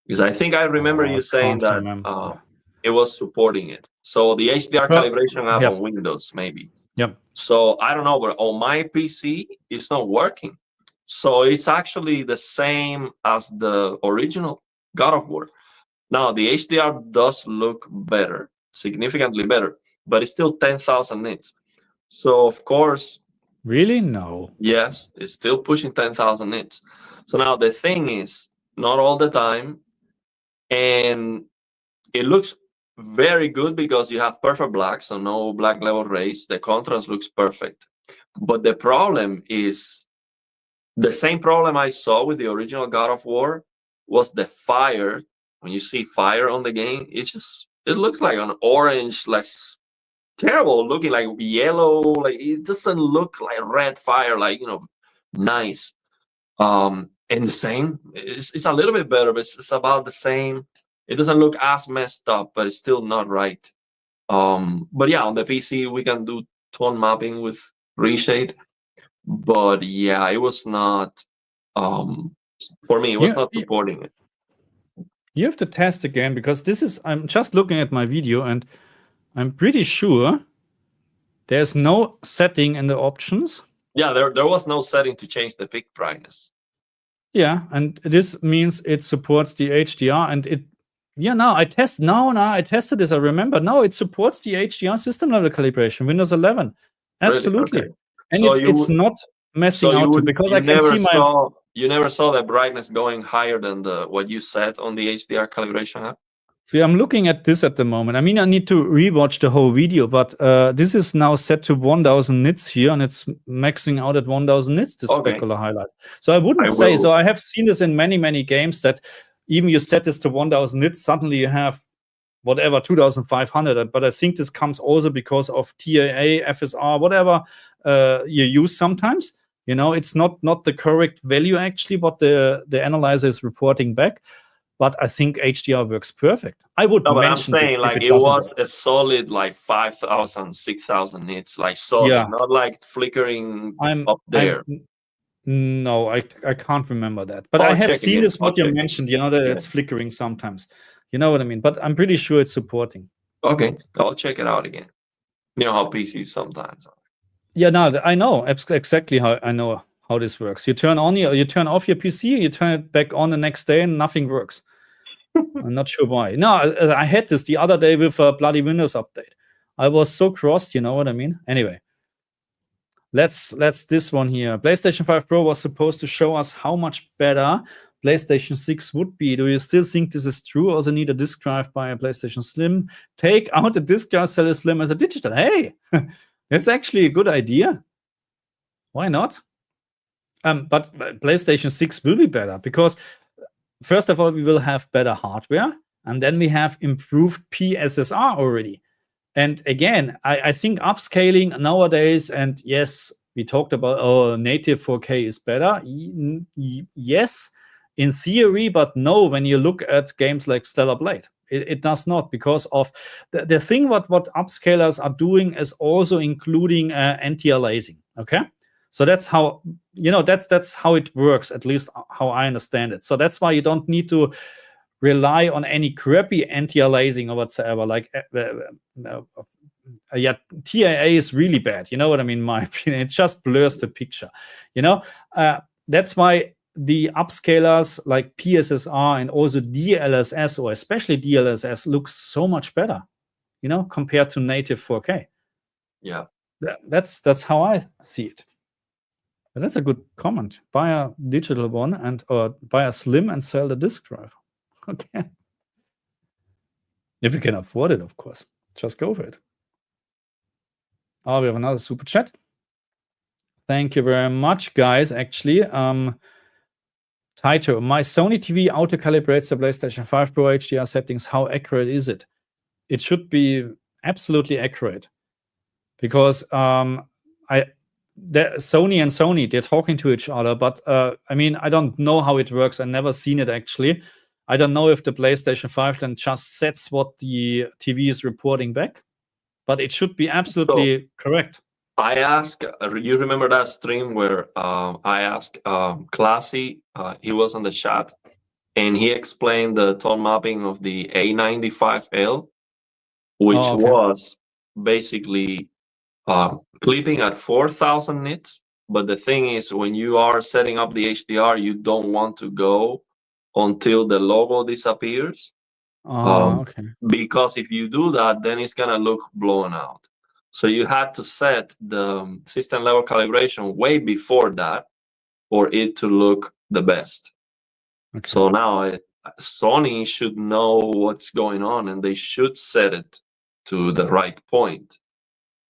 Because I think I remember you saying that it was supporting it. So the HDR calibration app on Windows, maybe. Yep. So I don't know, but on my PC, it's not working. So it's actually the same as the original God of War. Now, the HDR does look better, significantly better, but it's still 10,000 nits. So, of course... Really? No. Yes, it's still pushing 10,000 nits. So now the thing is, not all the time, and it looks very good because you have perfect black, so no black level rays. The contrast looks perfect. But the problem is, the same problem I saw with the original God of War was the fire. When you see fire on the game, it looks like an orange, like terrible looking, like yellow, like it doesn't look like red fire, like nice. And the same, it's a little bit better, but it's about the same. It doesn't look as messed up, but it's still not right. But yeah, on the PC we can do tone mapping with reshade. But yeah, it was not. For me, it was not supporting it. You have to test again, because I'm just looking at my video and I'm pretty sure there's no setting in the options. Yeah, there was no setting to change the peak brightness. Yeah, and this means it supports the HDR, and I tested this. I remember. No, it supports the HDR system level calibration, Windows 11. Absolutely. Really? Okay. And so it's not messing out because I can see you never saw the brightness going higher than what you set on the HDR calibration app? See, I'm looking at this at the moment. I mean, I need to rewatch the whole video, but this is now set to 1000 nits here, and it's maxing out at 1000 nits, the specular highlight. So I wouldn't say, so I have seen this in many, many games that even you set this to 1000 nits, suddenly you have whatever, 2500. But I think this comes also because of TAA, FSR, whatever you use sometimes. It's not the correct value actually, what the analyzer is reporting back. But I think HDR works perfect. I would mention I'm saying, like, it was a solid, like 5,000, 6,000 nits, like solid, not like flickering up there. No, I can't remember that. But I have seen this, what you mentioned, that it's flickering sometimes. You know what I mean? But I'm pretty sure it's supporting. Okay, I'll check it out again. You know how PCs sometimes are. Yeah, no, I know exactly how this works. You turn off your PC, you turn it back on the next day, and nothing works. I'm not sure why. No, I had this the other day with a bloody Windows update. I was so crossed, you know what I mean? Anyway, let's this one here. PlayStation 5 Pro was supposed to show us how much better PlayStation 6 would be. Do you still think this is true? Also need a disk drive by a PlayStation Slim. Take out the disk drive, sell a Slim as a digital. Hey, that's actually a good idea. Why not? But PlayStation 6 will be better because, first of all, we will have better hardware, and then we have improved PSSR already. And again, I think upscaling nowadays, and yes, we talked about native 4K is better. Yes, in theory, but no, when you look at games like Stellar Blade, it does not, because of the thing what upscalers are doing is also including anti-aliasing. Okay, so that's how that's how it works, at least how I understand it. So that's why you don't need to rely on any crappy anti-aliasing or whatsoever. Like TAA is really bad. You know what I mean? In my opinion, it just blurs the picture. That's why the upscalers like PSSR and also DLSS, or especially DLSS, looks so much better, compared to native 4K. Yeah, that's how I see it. But that's a good comment. Buy a digital one or buy a slim and sell the disk drive. Okay, if you can afford it, of course, just go for it. Oh, we have another super chat. Thank you very much, guys. Actually, Taito, my Sony TV auto calibrates the PlayStation 5 Pro HDR settings. How accurate is it? It should be absolutely accurate, because Sony and Sony, they're talking to each other. But I mean, I don't know how it works. I've never seen it actually. I don't know if the PlayStation 5 then just sets what the TV is reporting back, but it should be absolutely correct. I asked, you remember that stream where I asked Classy, he was on the chat, and he explained the tone mapping of the A95L, which was basically clipping at 4,000 nits. But the thing is, when you are setting up the HDR, you don't want to go until the logo disappears. Because if you do that, then it's going to look blown out. So you had to set the system level calibration way before that for it to look the best. So now Sony should know what's going on, and they should set it to the right point.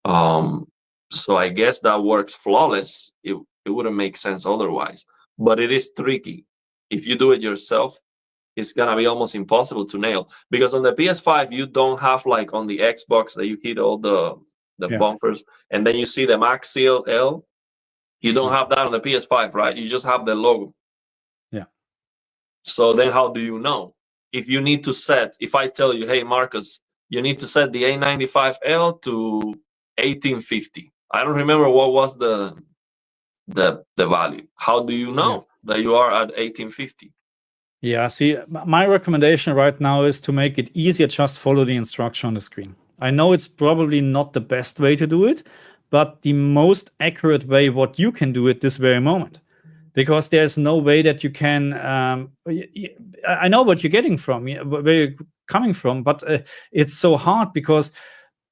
So I guess that works flawless. It wouldn't make sense otherwise. But it is tricky. If you do it yourself, it's gonna be almost impossible to nail, because on the PS5 you don't have like on the Xbox that you hit all the bumpers and then you see the max CL. You don't have that on the PS5, right? You just have the logo. Yeah. So then how do you know? If you need to set, if I tell you, hey Marcus, you need to set the A95L to 1850. I don't remember what was the value. How do you know that you are at 1850? Yeah, see, my recommendation right now is to make it easier, just follow the instruction on the screen. I know it's probably not the best way to do it, but the most accurate way what you can do it this very moment. Because there's no way that you can, I know what you're getting from, where you're coming from, but it's so hard, because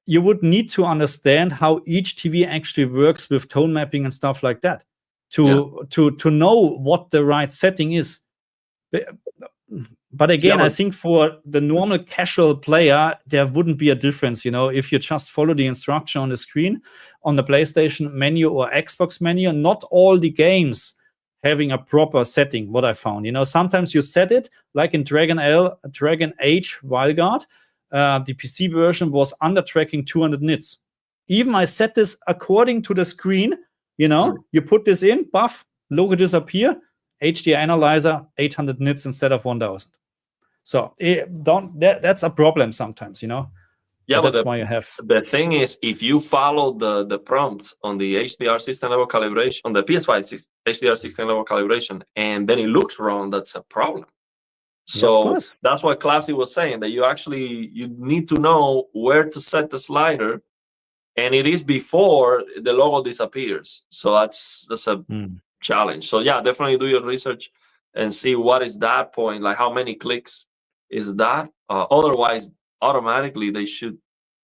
you would need to understand how each TV actually works with tone mapping and stuff like that to know what the right setting is. But again, I think for the normal casual player, there wouldn't be a difference, if you just follow the instruction on the screen on the PlayStation menu or Xbox menu. Not all the games having a proper setting, what I found. Sometimes you set it, like in Dragon Age Wildguard, the PC version was under tracking 200 nits. Even I set this according to the screen, you put this in, buff, logo disappear, HDR analyzer, 800 nits instead of 1000. So that's a problem sometimes, Yeah, but that's why you have. The thing is, if you follow the prompts on the HDR system level calibration, on the PS5 HDR system level calibration, and then it looks wrong, that's a problem. So that's what Classy was saying, that you need to know where to set the slider, and it is before the logo disappears. So that's a challenge. So yeah, definitely do your research and see what is that point, like how many clicks is that. Otherwise, automatically they should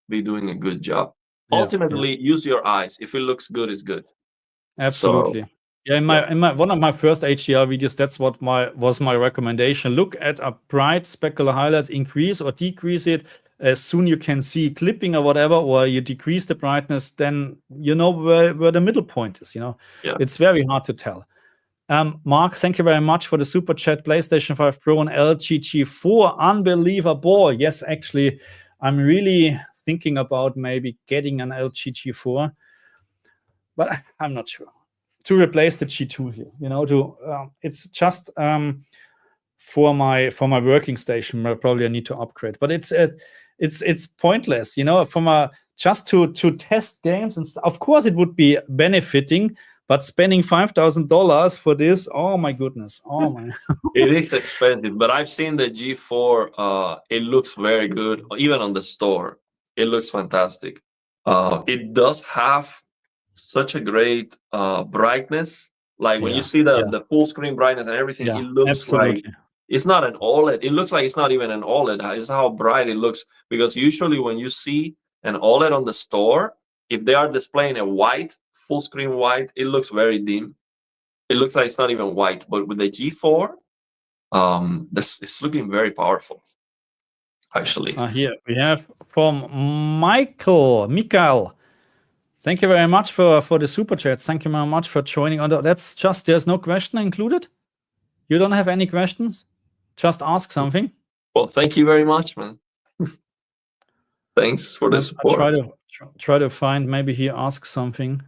be doing a good job. Ultimately, use your eyes. If it looks good, it's good. Absolutely. So, in my one of my first HDR videos, that's what was my recommendation. Look at a bright specular highlight, increase or decrease it. As soon you can see clipping or whatever, or you decrease the brightness, then you know where the middle point is. It's very hard to tell. Mark, thank you very much for the super chat. PlayStation 5 Pro and LG G4, unbelievable. Yes, actually, I'm really thinking about maybe getting an LG G4, but I'm not sure. To replace the G2 here, it's just for my working station. Probably I need to upgrade, but it's pointless, just to test games and stuff. Of course, it would be benefiting, but spending $5,000 for this, oh my goodness, oh my! It is expensive, but I've seen the G4. It looks very good, even on the store. It looks fantastic. It does have such a great brightness. Like when you see the full screen brightness and everything, it looks like it's not an OLED. It looks like it's not even an OLED. It's how bright it looks. Because usually when you see an OLED on the store, if they are displaying a white, full screen white, it looks very dim. It looks like it's not even white. But with the G4, it's looking very powerful, actually. Here we have from Mikael. Thank you very much for the super chats. Thank you very much for joining. That's just, there's no question included? You don't have any questions? Just ask something. Well, thank you very much, man. Thanks for the support. I'll try to find, maybe he asks something.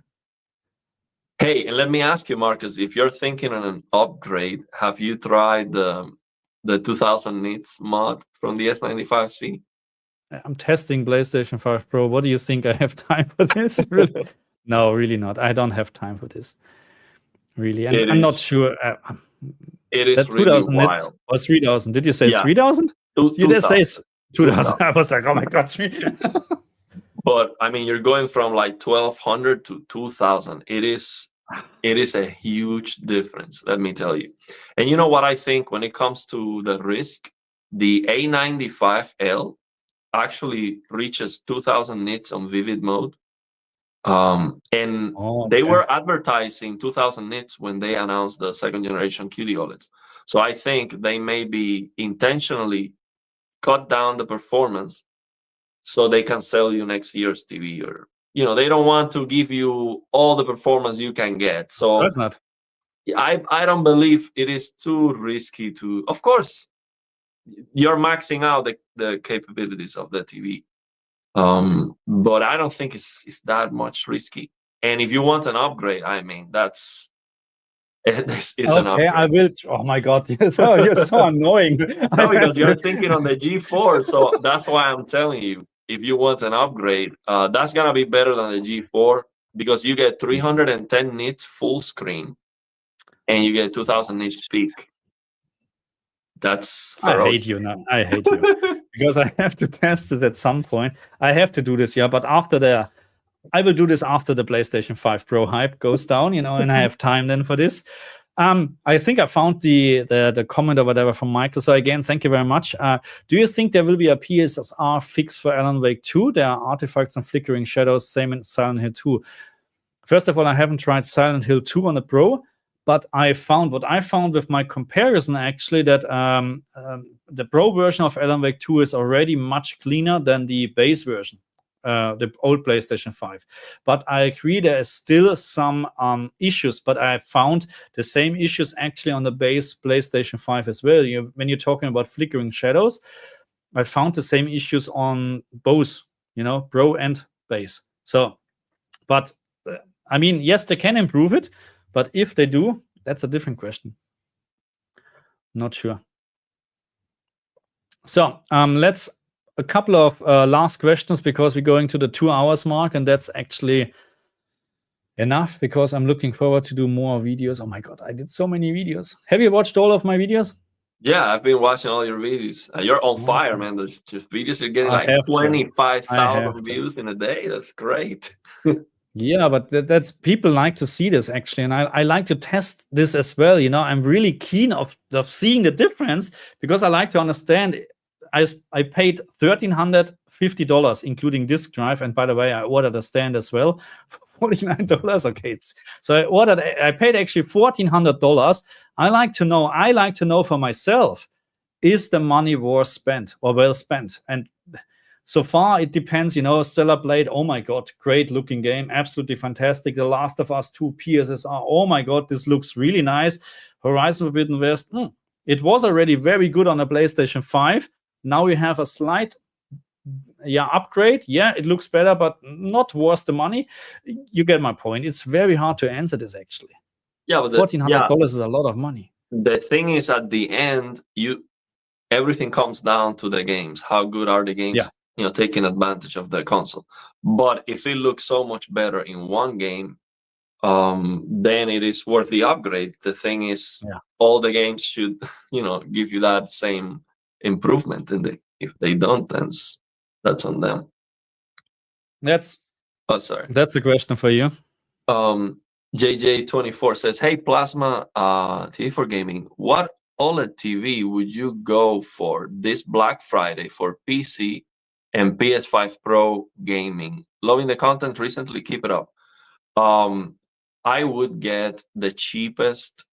Hey, and let me ask you, Marcus, if you're thinking on an upgrade, have you tried the 2000 nits mod from the S95C? I'm testing PlayStation 5 Pro. What do you think? I have time for this? Really? No, really not. I don't have time for this. Really. And I'm not sure. It is really 2000 wild. nits or 3000. Did you say 3000? You did say 2000. I was like, oh my God. But I mean, you're going from like 1200 to 2000. It is a huge difference, let me tell you. And you know what I think when it comes to the risk? The A95L actually reaches 2000 nits on vivid mode. They were advertising 2000 nits when they announced the second generation QD OLEDs. So I think they maybe intentionally cut down the performance so they can sell you next year's TV, or they don't want to give you all the performance you can get. So that's not. I don't believe it is too risky to. Of course, you're maxing out the capabilities of the TV. But I don't think it's that much risky. And if you want an upgrade, I mean, it's an upgrade. I will. Oh my God, you're so annoying. No, because you're thinking on the G4, so that's why I'm telling you. If you want an upgrade, that's gonna be better than the G4 because you get 310 nits full screen, and you get 2000 nits peak. That's ferocious. I hate you now. I hate you because I have to test it at some point. I have to do this, but I will do this after the PlayStation 5 Pro hype goes down, and I have time then for this. I think I found the comment or whatever from Michael. So again, thank you very much. Do you think there will be a PSSR fix for Alan Wake 2? There are artifacts and flickering shadows, same in Silent Hill 2. First of all, I haven't tried Silent Hill 2 on the Pro, but what I found with my comparison actually that the Pro version of Alan Wake 2 is already much cleaner than the base version. The old PlayStation 5. But I agree there is still some issues, but I found the same issues actually on the base PlayStation 5 as well. When you're talking about flickering shadows, I found the same issues on both, Pro and base. So, but I mean, yes, they can improve it, but if they do, that's a different question. Not sure. So let's a couple of last questions because we're going to the 2 hours mark, and that's actually enough because I'm looking forward to do more videos. Oh my God, I did so many videos. Have you watched all of my videos? Yeah, I've been watching all your videos. You're on fire, man. The videos are getting like 25,000 views in a day. That's great. Yeah, but that's people like to see this actually, and I like to test this as well. I'm really keen of seeing the difference because I like to understand. I paid $1,350, including disk drive, and by the way, I ordered a stand as well for $49. Okay, so I paid actually $1,400. I like to know for myself, is the money well spent? And so far, it depends. Stellar Blade. Oh my God, great looking game, absolutely fantastic. The Last of Us 2 PSSR. Oh my God, this looks really nice. Horizon Forbidden West. It was already very good on the PlayStation 5. Now we have a slight yeah, upgrade. Yeah, it looks better, but not worth the money. You get my point. It's very hard to answer this actually. Yeah, but $1,400 is a lot of money. the thing is, at the end, everything comes down to the games. How good are the games? Yeah. Taking advantage of the console. But if it looks so much better in one game, then it is worth the upgrade. The thing is, all the games should, give you that same improvement. And if they don't, then that's on them. That's sorry. That's a question for you. JJ24 says, "Hey, Plasma TV for gaming. What OLED TV would you go for this Black Friday for PC and PS5 Pro gaming? Loving the content recently. Keep it up." I would get the cheapest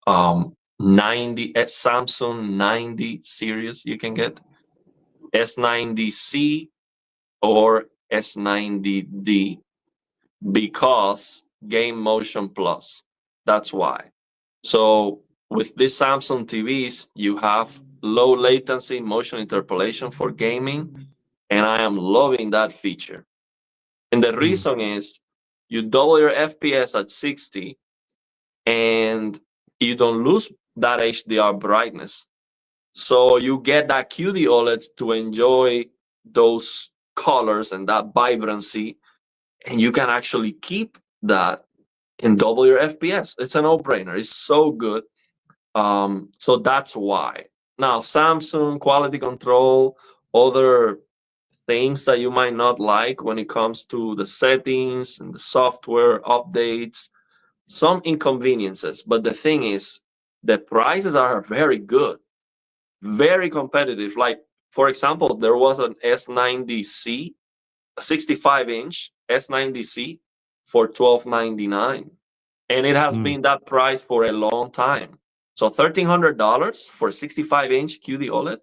Samsung 90 series you can get, S90C or S90D, because Game Motion Plus. That's why. So with these Samsung TVs, you have low latency motion interpolation for gaming, and I am loving that feature. And the reason is you double your FPS at 60 and you don't lose that HDR brightness. So you get that QD OLEDs to enjoy those colors and that vibrancy, and you can actually keep that and double your FPS. It's a no-brainer. It's so good. So that's why. Now, Samsung quality control, other things that you might not like when it comes to the settings and the software updates, some inconveniences. But the thing is, the prices are very good, very competitive. Like, for example, there was an S90C, a 65-inch S90C for $12.99. And it has been that price for a long time. So $1,300 for a 65-inch QD OLED,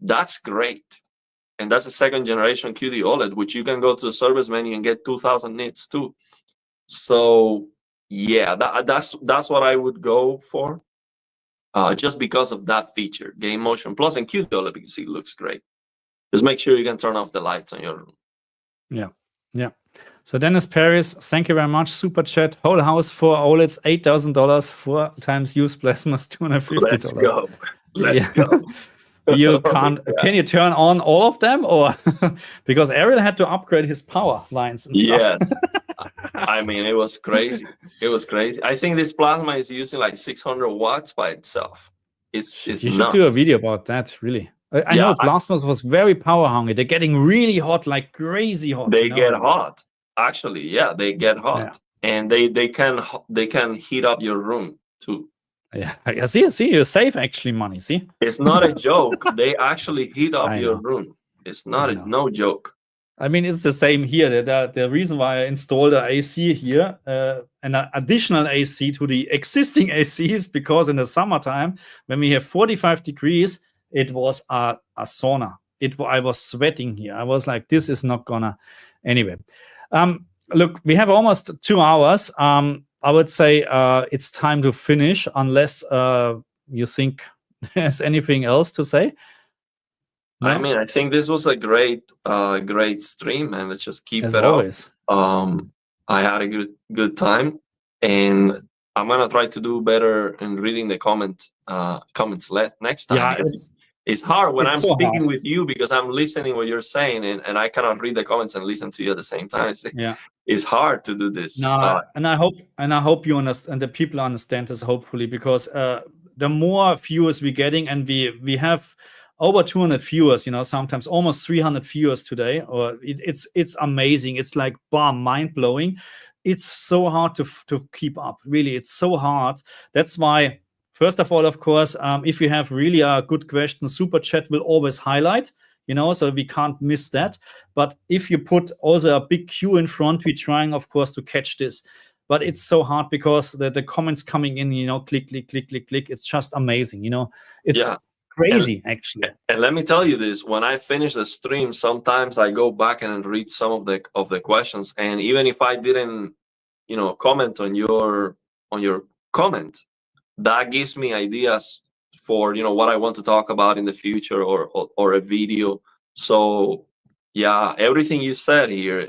that's great. And that's a second generation QD OLED, which you can go to the service menu and get 2,000 nits too. So yeah, that's what I would go for, just because of that feature, Game Motion Plus and QD OLED, because it looks great. Just make sure you can turn off the lights on your room. Yeah. So Dennis Paris, thank you very much. Super chat. Whole house for OLEDs, $8,000. 4 times used plasmas, $250. Let's go. Let's go. You can't. Can you turn on all of them, or because Ariel had to upgrade his power lines and stuff? Yes. I mean, it was crazy. It was crazy. I think this plasma is using like 600 watts by itself. It's You should nuts. do a video about that, really. I know plasmas was very power hungry. They're getting really hot, like crazy hot. They get hot. Actually, yeah, they get hot, and they can heat up your room too. Yeah, I see, you save actually money. See, it's not a joke. They actually heat up your room. It's not no joke. I mean, it's the same here. The reason why I installed an AC here, an additional AC to the existing AC, is because in the summertime, when we have 45 degrees, it was a sauna. I was sweating here. I was like, this is not gonna. Anyway, look, we have almost 2 hours. I would say it's time to finish, unless you think there's anything else to say. No? I mean, I think this was a great stream, and let's just keep as it always. up. I had a good time, and I'm gonna try to do better in reading the comments next time. Yeah, it's hard when I'm so speaking hard with you, because I'm listening what you're saying, and I cannot read the comments and listen to you at the same time. It's hard to do this. No, and I hope you understand, and the people understand this, hopefully, because the more viewers we're getting, and we have over 200 viewers, sometimes almost 300 viewers today, or it's amazing. It's like mind blowing. It's so hard to keep up. Really, it's so hard. That's why, first of all, of course, if you have really a good question, super chat will always highlight. So we can't miss that. But if you put also a big queue in front, we're trying, of course, to catch this. But it's so hard because the comments coming in, click. It's just amazing, It's crazy, actually. And let me tell you this: when I finish the stream, sometimes I go back and read some of the questions, and even if I didn't, comment on your comment, that gives me ideas for what I want to talk about in the future, or a video. So Yeah, everything you said here,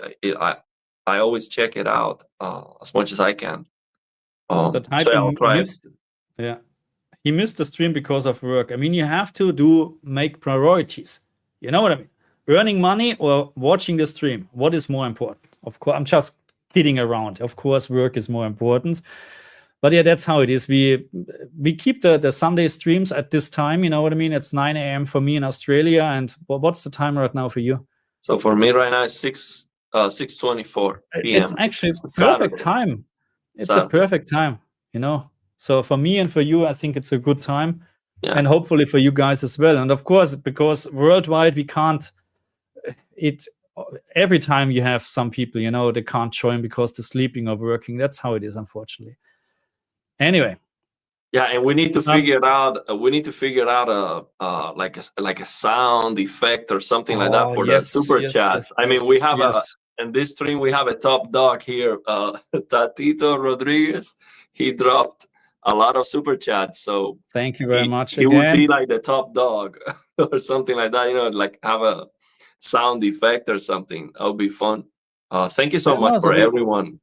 I always check it out as much as I can. So So yeah, I'll typing try it. missed. Yeah, he missed the stream because of work. I mean, you have to make priorities. You know what I mean? Earning money or watching the stream. What is more important? Of course, I'm just kidding around. Of course, work is more important. But yeah, that's how it is. We keep the Sunday streams at this time. You know what I mean? It's 9 a.m. for me in Australia. And what's the time right now for you? So for me right now, it's 6:24 p.m. It's actually It's perfect Saturday. time. It's a Saturday. perfect time, you know. So for me and for you, I think it's a good time, Yeah. and hopefully for you guys as well. And of course, because worldwide we can't. It every time you have some people, you know, they can't join because they're sleeping or working. That's how it is, unfortunately. Anyway. Yeah, and we need to figure out. We need to figure out like a sound effect or something like that for the super chats. I mean, we have in this stream we have a top dog here, Tatito Rodriguez. He dropped a lot of super chats, so thank you very much. He would be like the top dog or something like that. You know, like have a sound effect or something. That would be fun. Thank you so much for everyone,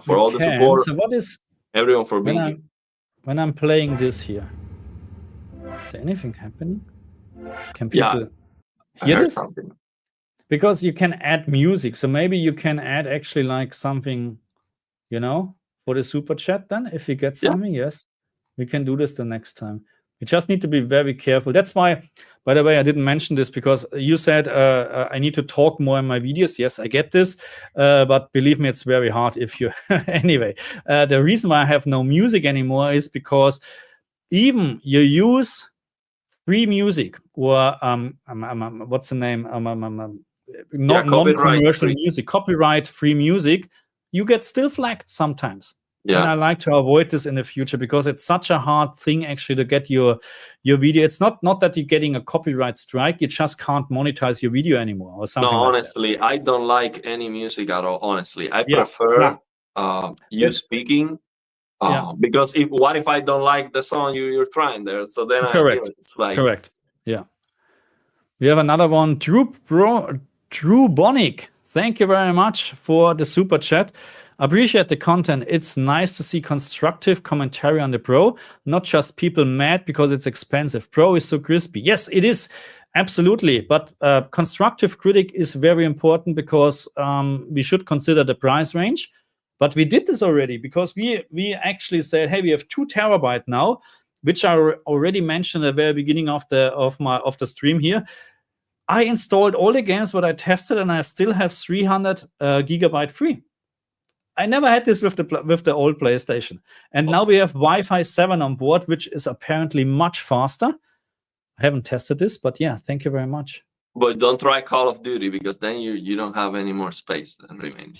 for all the support. So what is everyone for being here. When I'm playing this here, is there anything happening? Can people hear this? Something. Because you can add music, so maybe you can add actually like something, you know, for the super chat. Then, if you get something, yes, we can do this the next time. You just need to be very careful. That's why, by the way, I didn't mention this because you said I need to talk more in my videos. Yes, I get this, but believe me, it's very hard if you. Anyway, the reason why I have no music anymore is because even you use free music or what's the name? Non-commercial music, copyright-free music, you get still flagged sometimes. Yeah. And I like to avoid this in the future because it's such a hard thing actually to get your video. It's not that you're getting a copyright strike, you just can't monetize your video anymore or something. No, honestly, I don't like any music at all. Honestly, I prefer you speaking. Because what if I don't like the song you're trying there? So then it's like correct. Yeah. We have another one, Drew Bonic. Thank you very much for the super chat. Appreciate the content. It's nice to see constructive commentary on the Pro, not just people mad because it's expensive. Pro is so crispy. Yes, it is. Absolutely. But constructive critic is very important because we should consider the price range. But we did this already because we actually said, hey, we have 2 terabyte now, which I already mentioned at the very beginning of the stream here. I installed all the games what I tested, and I still have 300 gigabyte free. I never had this with the old PlayStation, and now we have Wi-Fi 7 on board, which is apparently much faster. I haven't tested this, but yeah, thank you very much. But don't try Call of Duty because then you don't have any more space than remaining.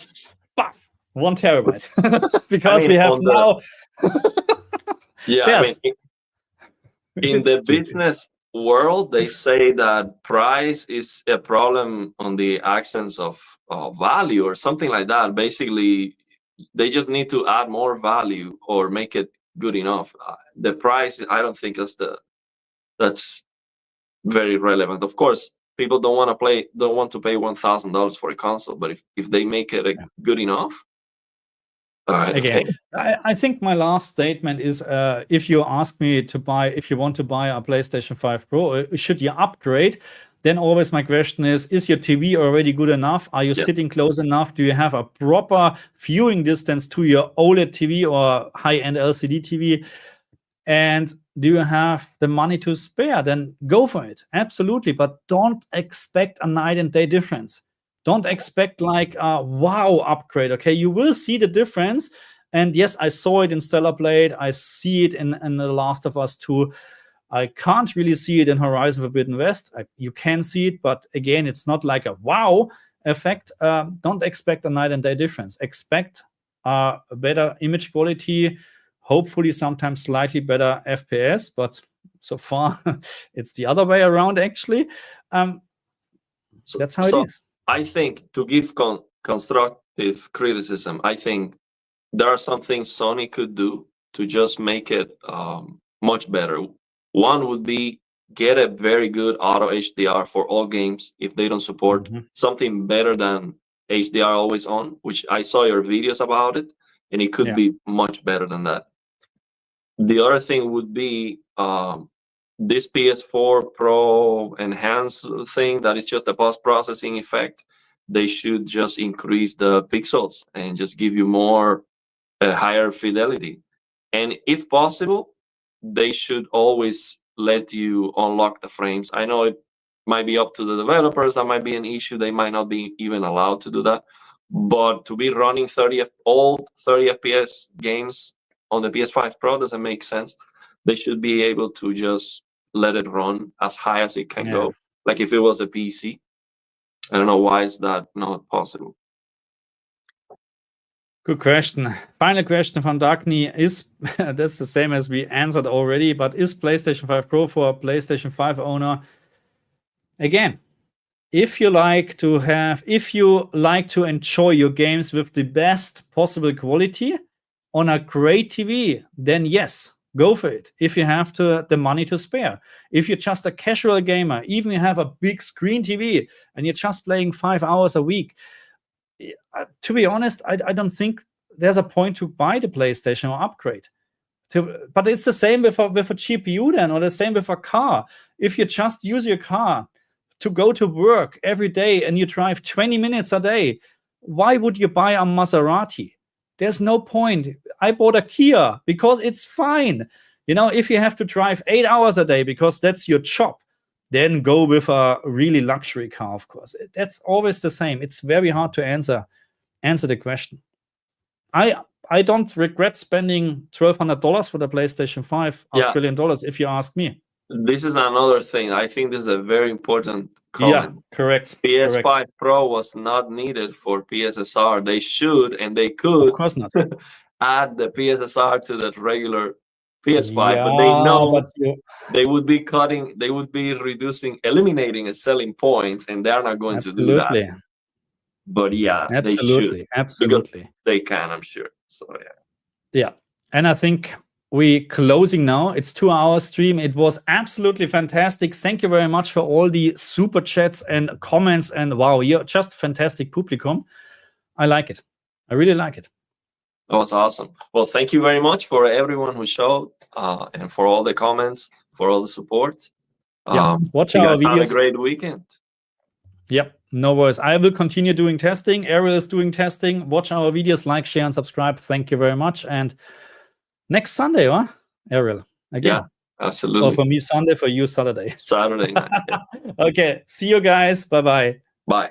1 terabyte because we have now. Yeah, I mean, in the business world, they say that price is a problem on the accents of value or something like that. Basically, they just need to add more value or make it good enough. The price, I don't think that's very relevant. Of course, people don't want to pay $1,000 for a console, but if they make it good enough. Again, I think my last statement is if you ask me if you want to buy a PlayStation 5 Pro, should you upgrade? Then always my question is your TV already good enough? Are you sitting close enough? Do you have a proper viewing distance to your OLED TV or high-end LCD TV? And do you have the money to spare? Then go for it. Absolutely. But don't expect a night and day difference. Don't expect like a wow upgrade, okay? You will see the difference. And yes, I saw it in Stellar Blade. I see it in The Last of Us 2. I can't really see it in Horizon Forbidden West. You can see it, but again, it's not like a wow effect. Don't expect a night and day difference. Expect a better image quality, hopefully sometimes slightly better FPS, but so far it's the other way around, actually. That's how it is. I think to give constructive criticism, I think there are some things Sony could do to just make it much better. One would be get a very good auto HDR for all games if they don't support Mhm. something better than HDR always on, which I saw your videos about it, and it could Yeah. be much better than that. The other thing would be this PS4 Pro enhanced thing that is just a post-processing effect. They should just increase the pixels and just give you more higher fidelity. And if possible, they should always let you unlock the frames. I know it might be up to the developers. That might be an issue. They might not be even allowed to do that. But to be running 30 FPS games on the PS5 Pro doesn't make sense. They should be able to just let it run as high as it can Yeah. go, like if it was a PC. I don't know why is that not possible. Good question. Final question from Dagny is, that's the same as we answered already, but is PlayStation 5 Pro for a PlayStation 5 owner? Again, if you like to enjoy your games with the best possible quality on a great TV, then yes, go for it. If you have the money to spare. If you're just a casual gamer, even you have a big screen TV and you're just playing 5 hours a week, to be honest, I don't think there's a point to buy the PlayStation or upgrade. But it's the same with a GPU then, or the same with a car. If you just use your car to go to work every day and you drive 20 minutes a day, why would you buy a Maserati? There's no point. I bought a Kia because it's fine. If you have to drive 8 hours a day because that's your job, then go with a really luxury car, of course. That's always the same. It's very hard to answer the question. I don't regret spending $1,200 for the PlayStation 5 Australian dollars, if you ask me. This is another thing. I think this is a very important comment. Yeah, correct. PS5 Pro was not needed for PSSR. They should and they could, of course not, add the PSSR to the regular PS5, but they know they would be eliminating a selling point, and they're not going to do that. But yeah, they should. Absolutely. They can, I'm sure. So yeah. And I think we closing now. It's 2-hour stream. It was absolutely fantastic. Thank you very much for all the super chats and comments. And wow, you're just fantastic publicum. I like it. I really like it. That was awesome. Well, thank you very much for everyone who showed and for all the comments, for all the support. Watch our videos. Have a great weekend. Yep, no worries. I will continue doing testing. Ariel is doing testing. Watch our videos, like, share, and subscribe. Thank you very much. And next Sunday, huh, Ariel? Again. Yeah, absolutely. Or for me, Sunday. For you, Saturday. Saturday night. Yeah. Okay, see you guys. Bye-bye. Bye.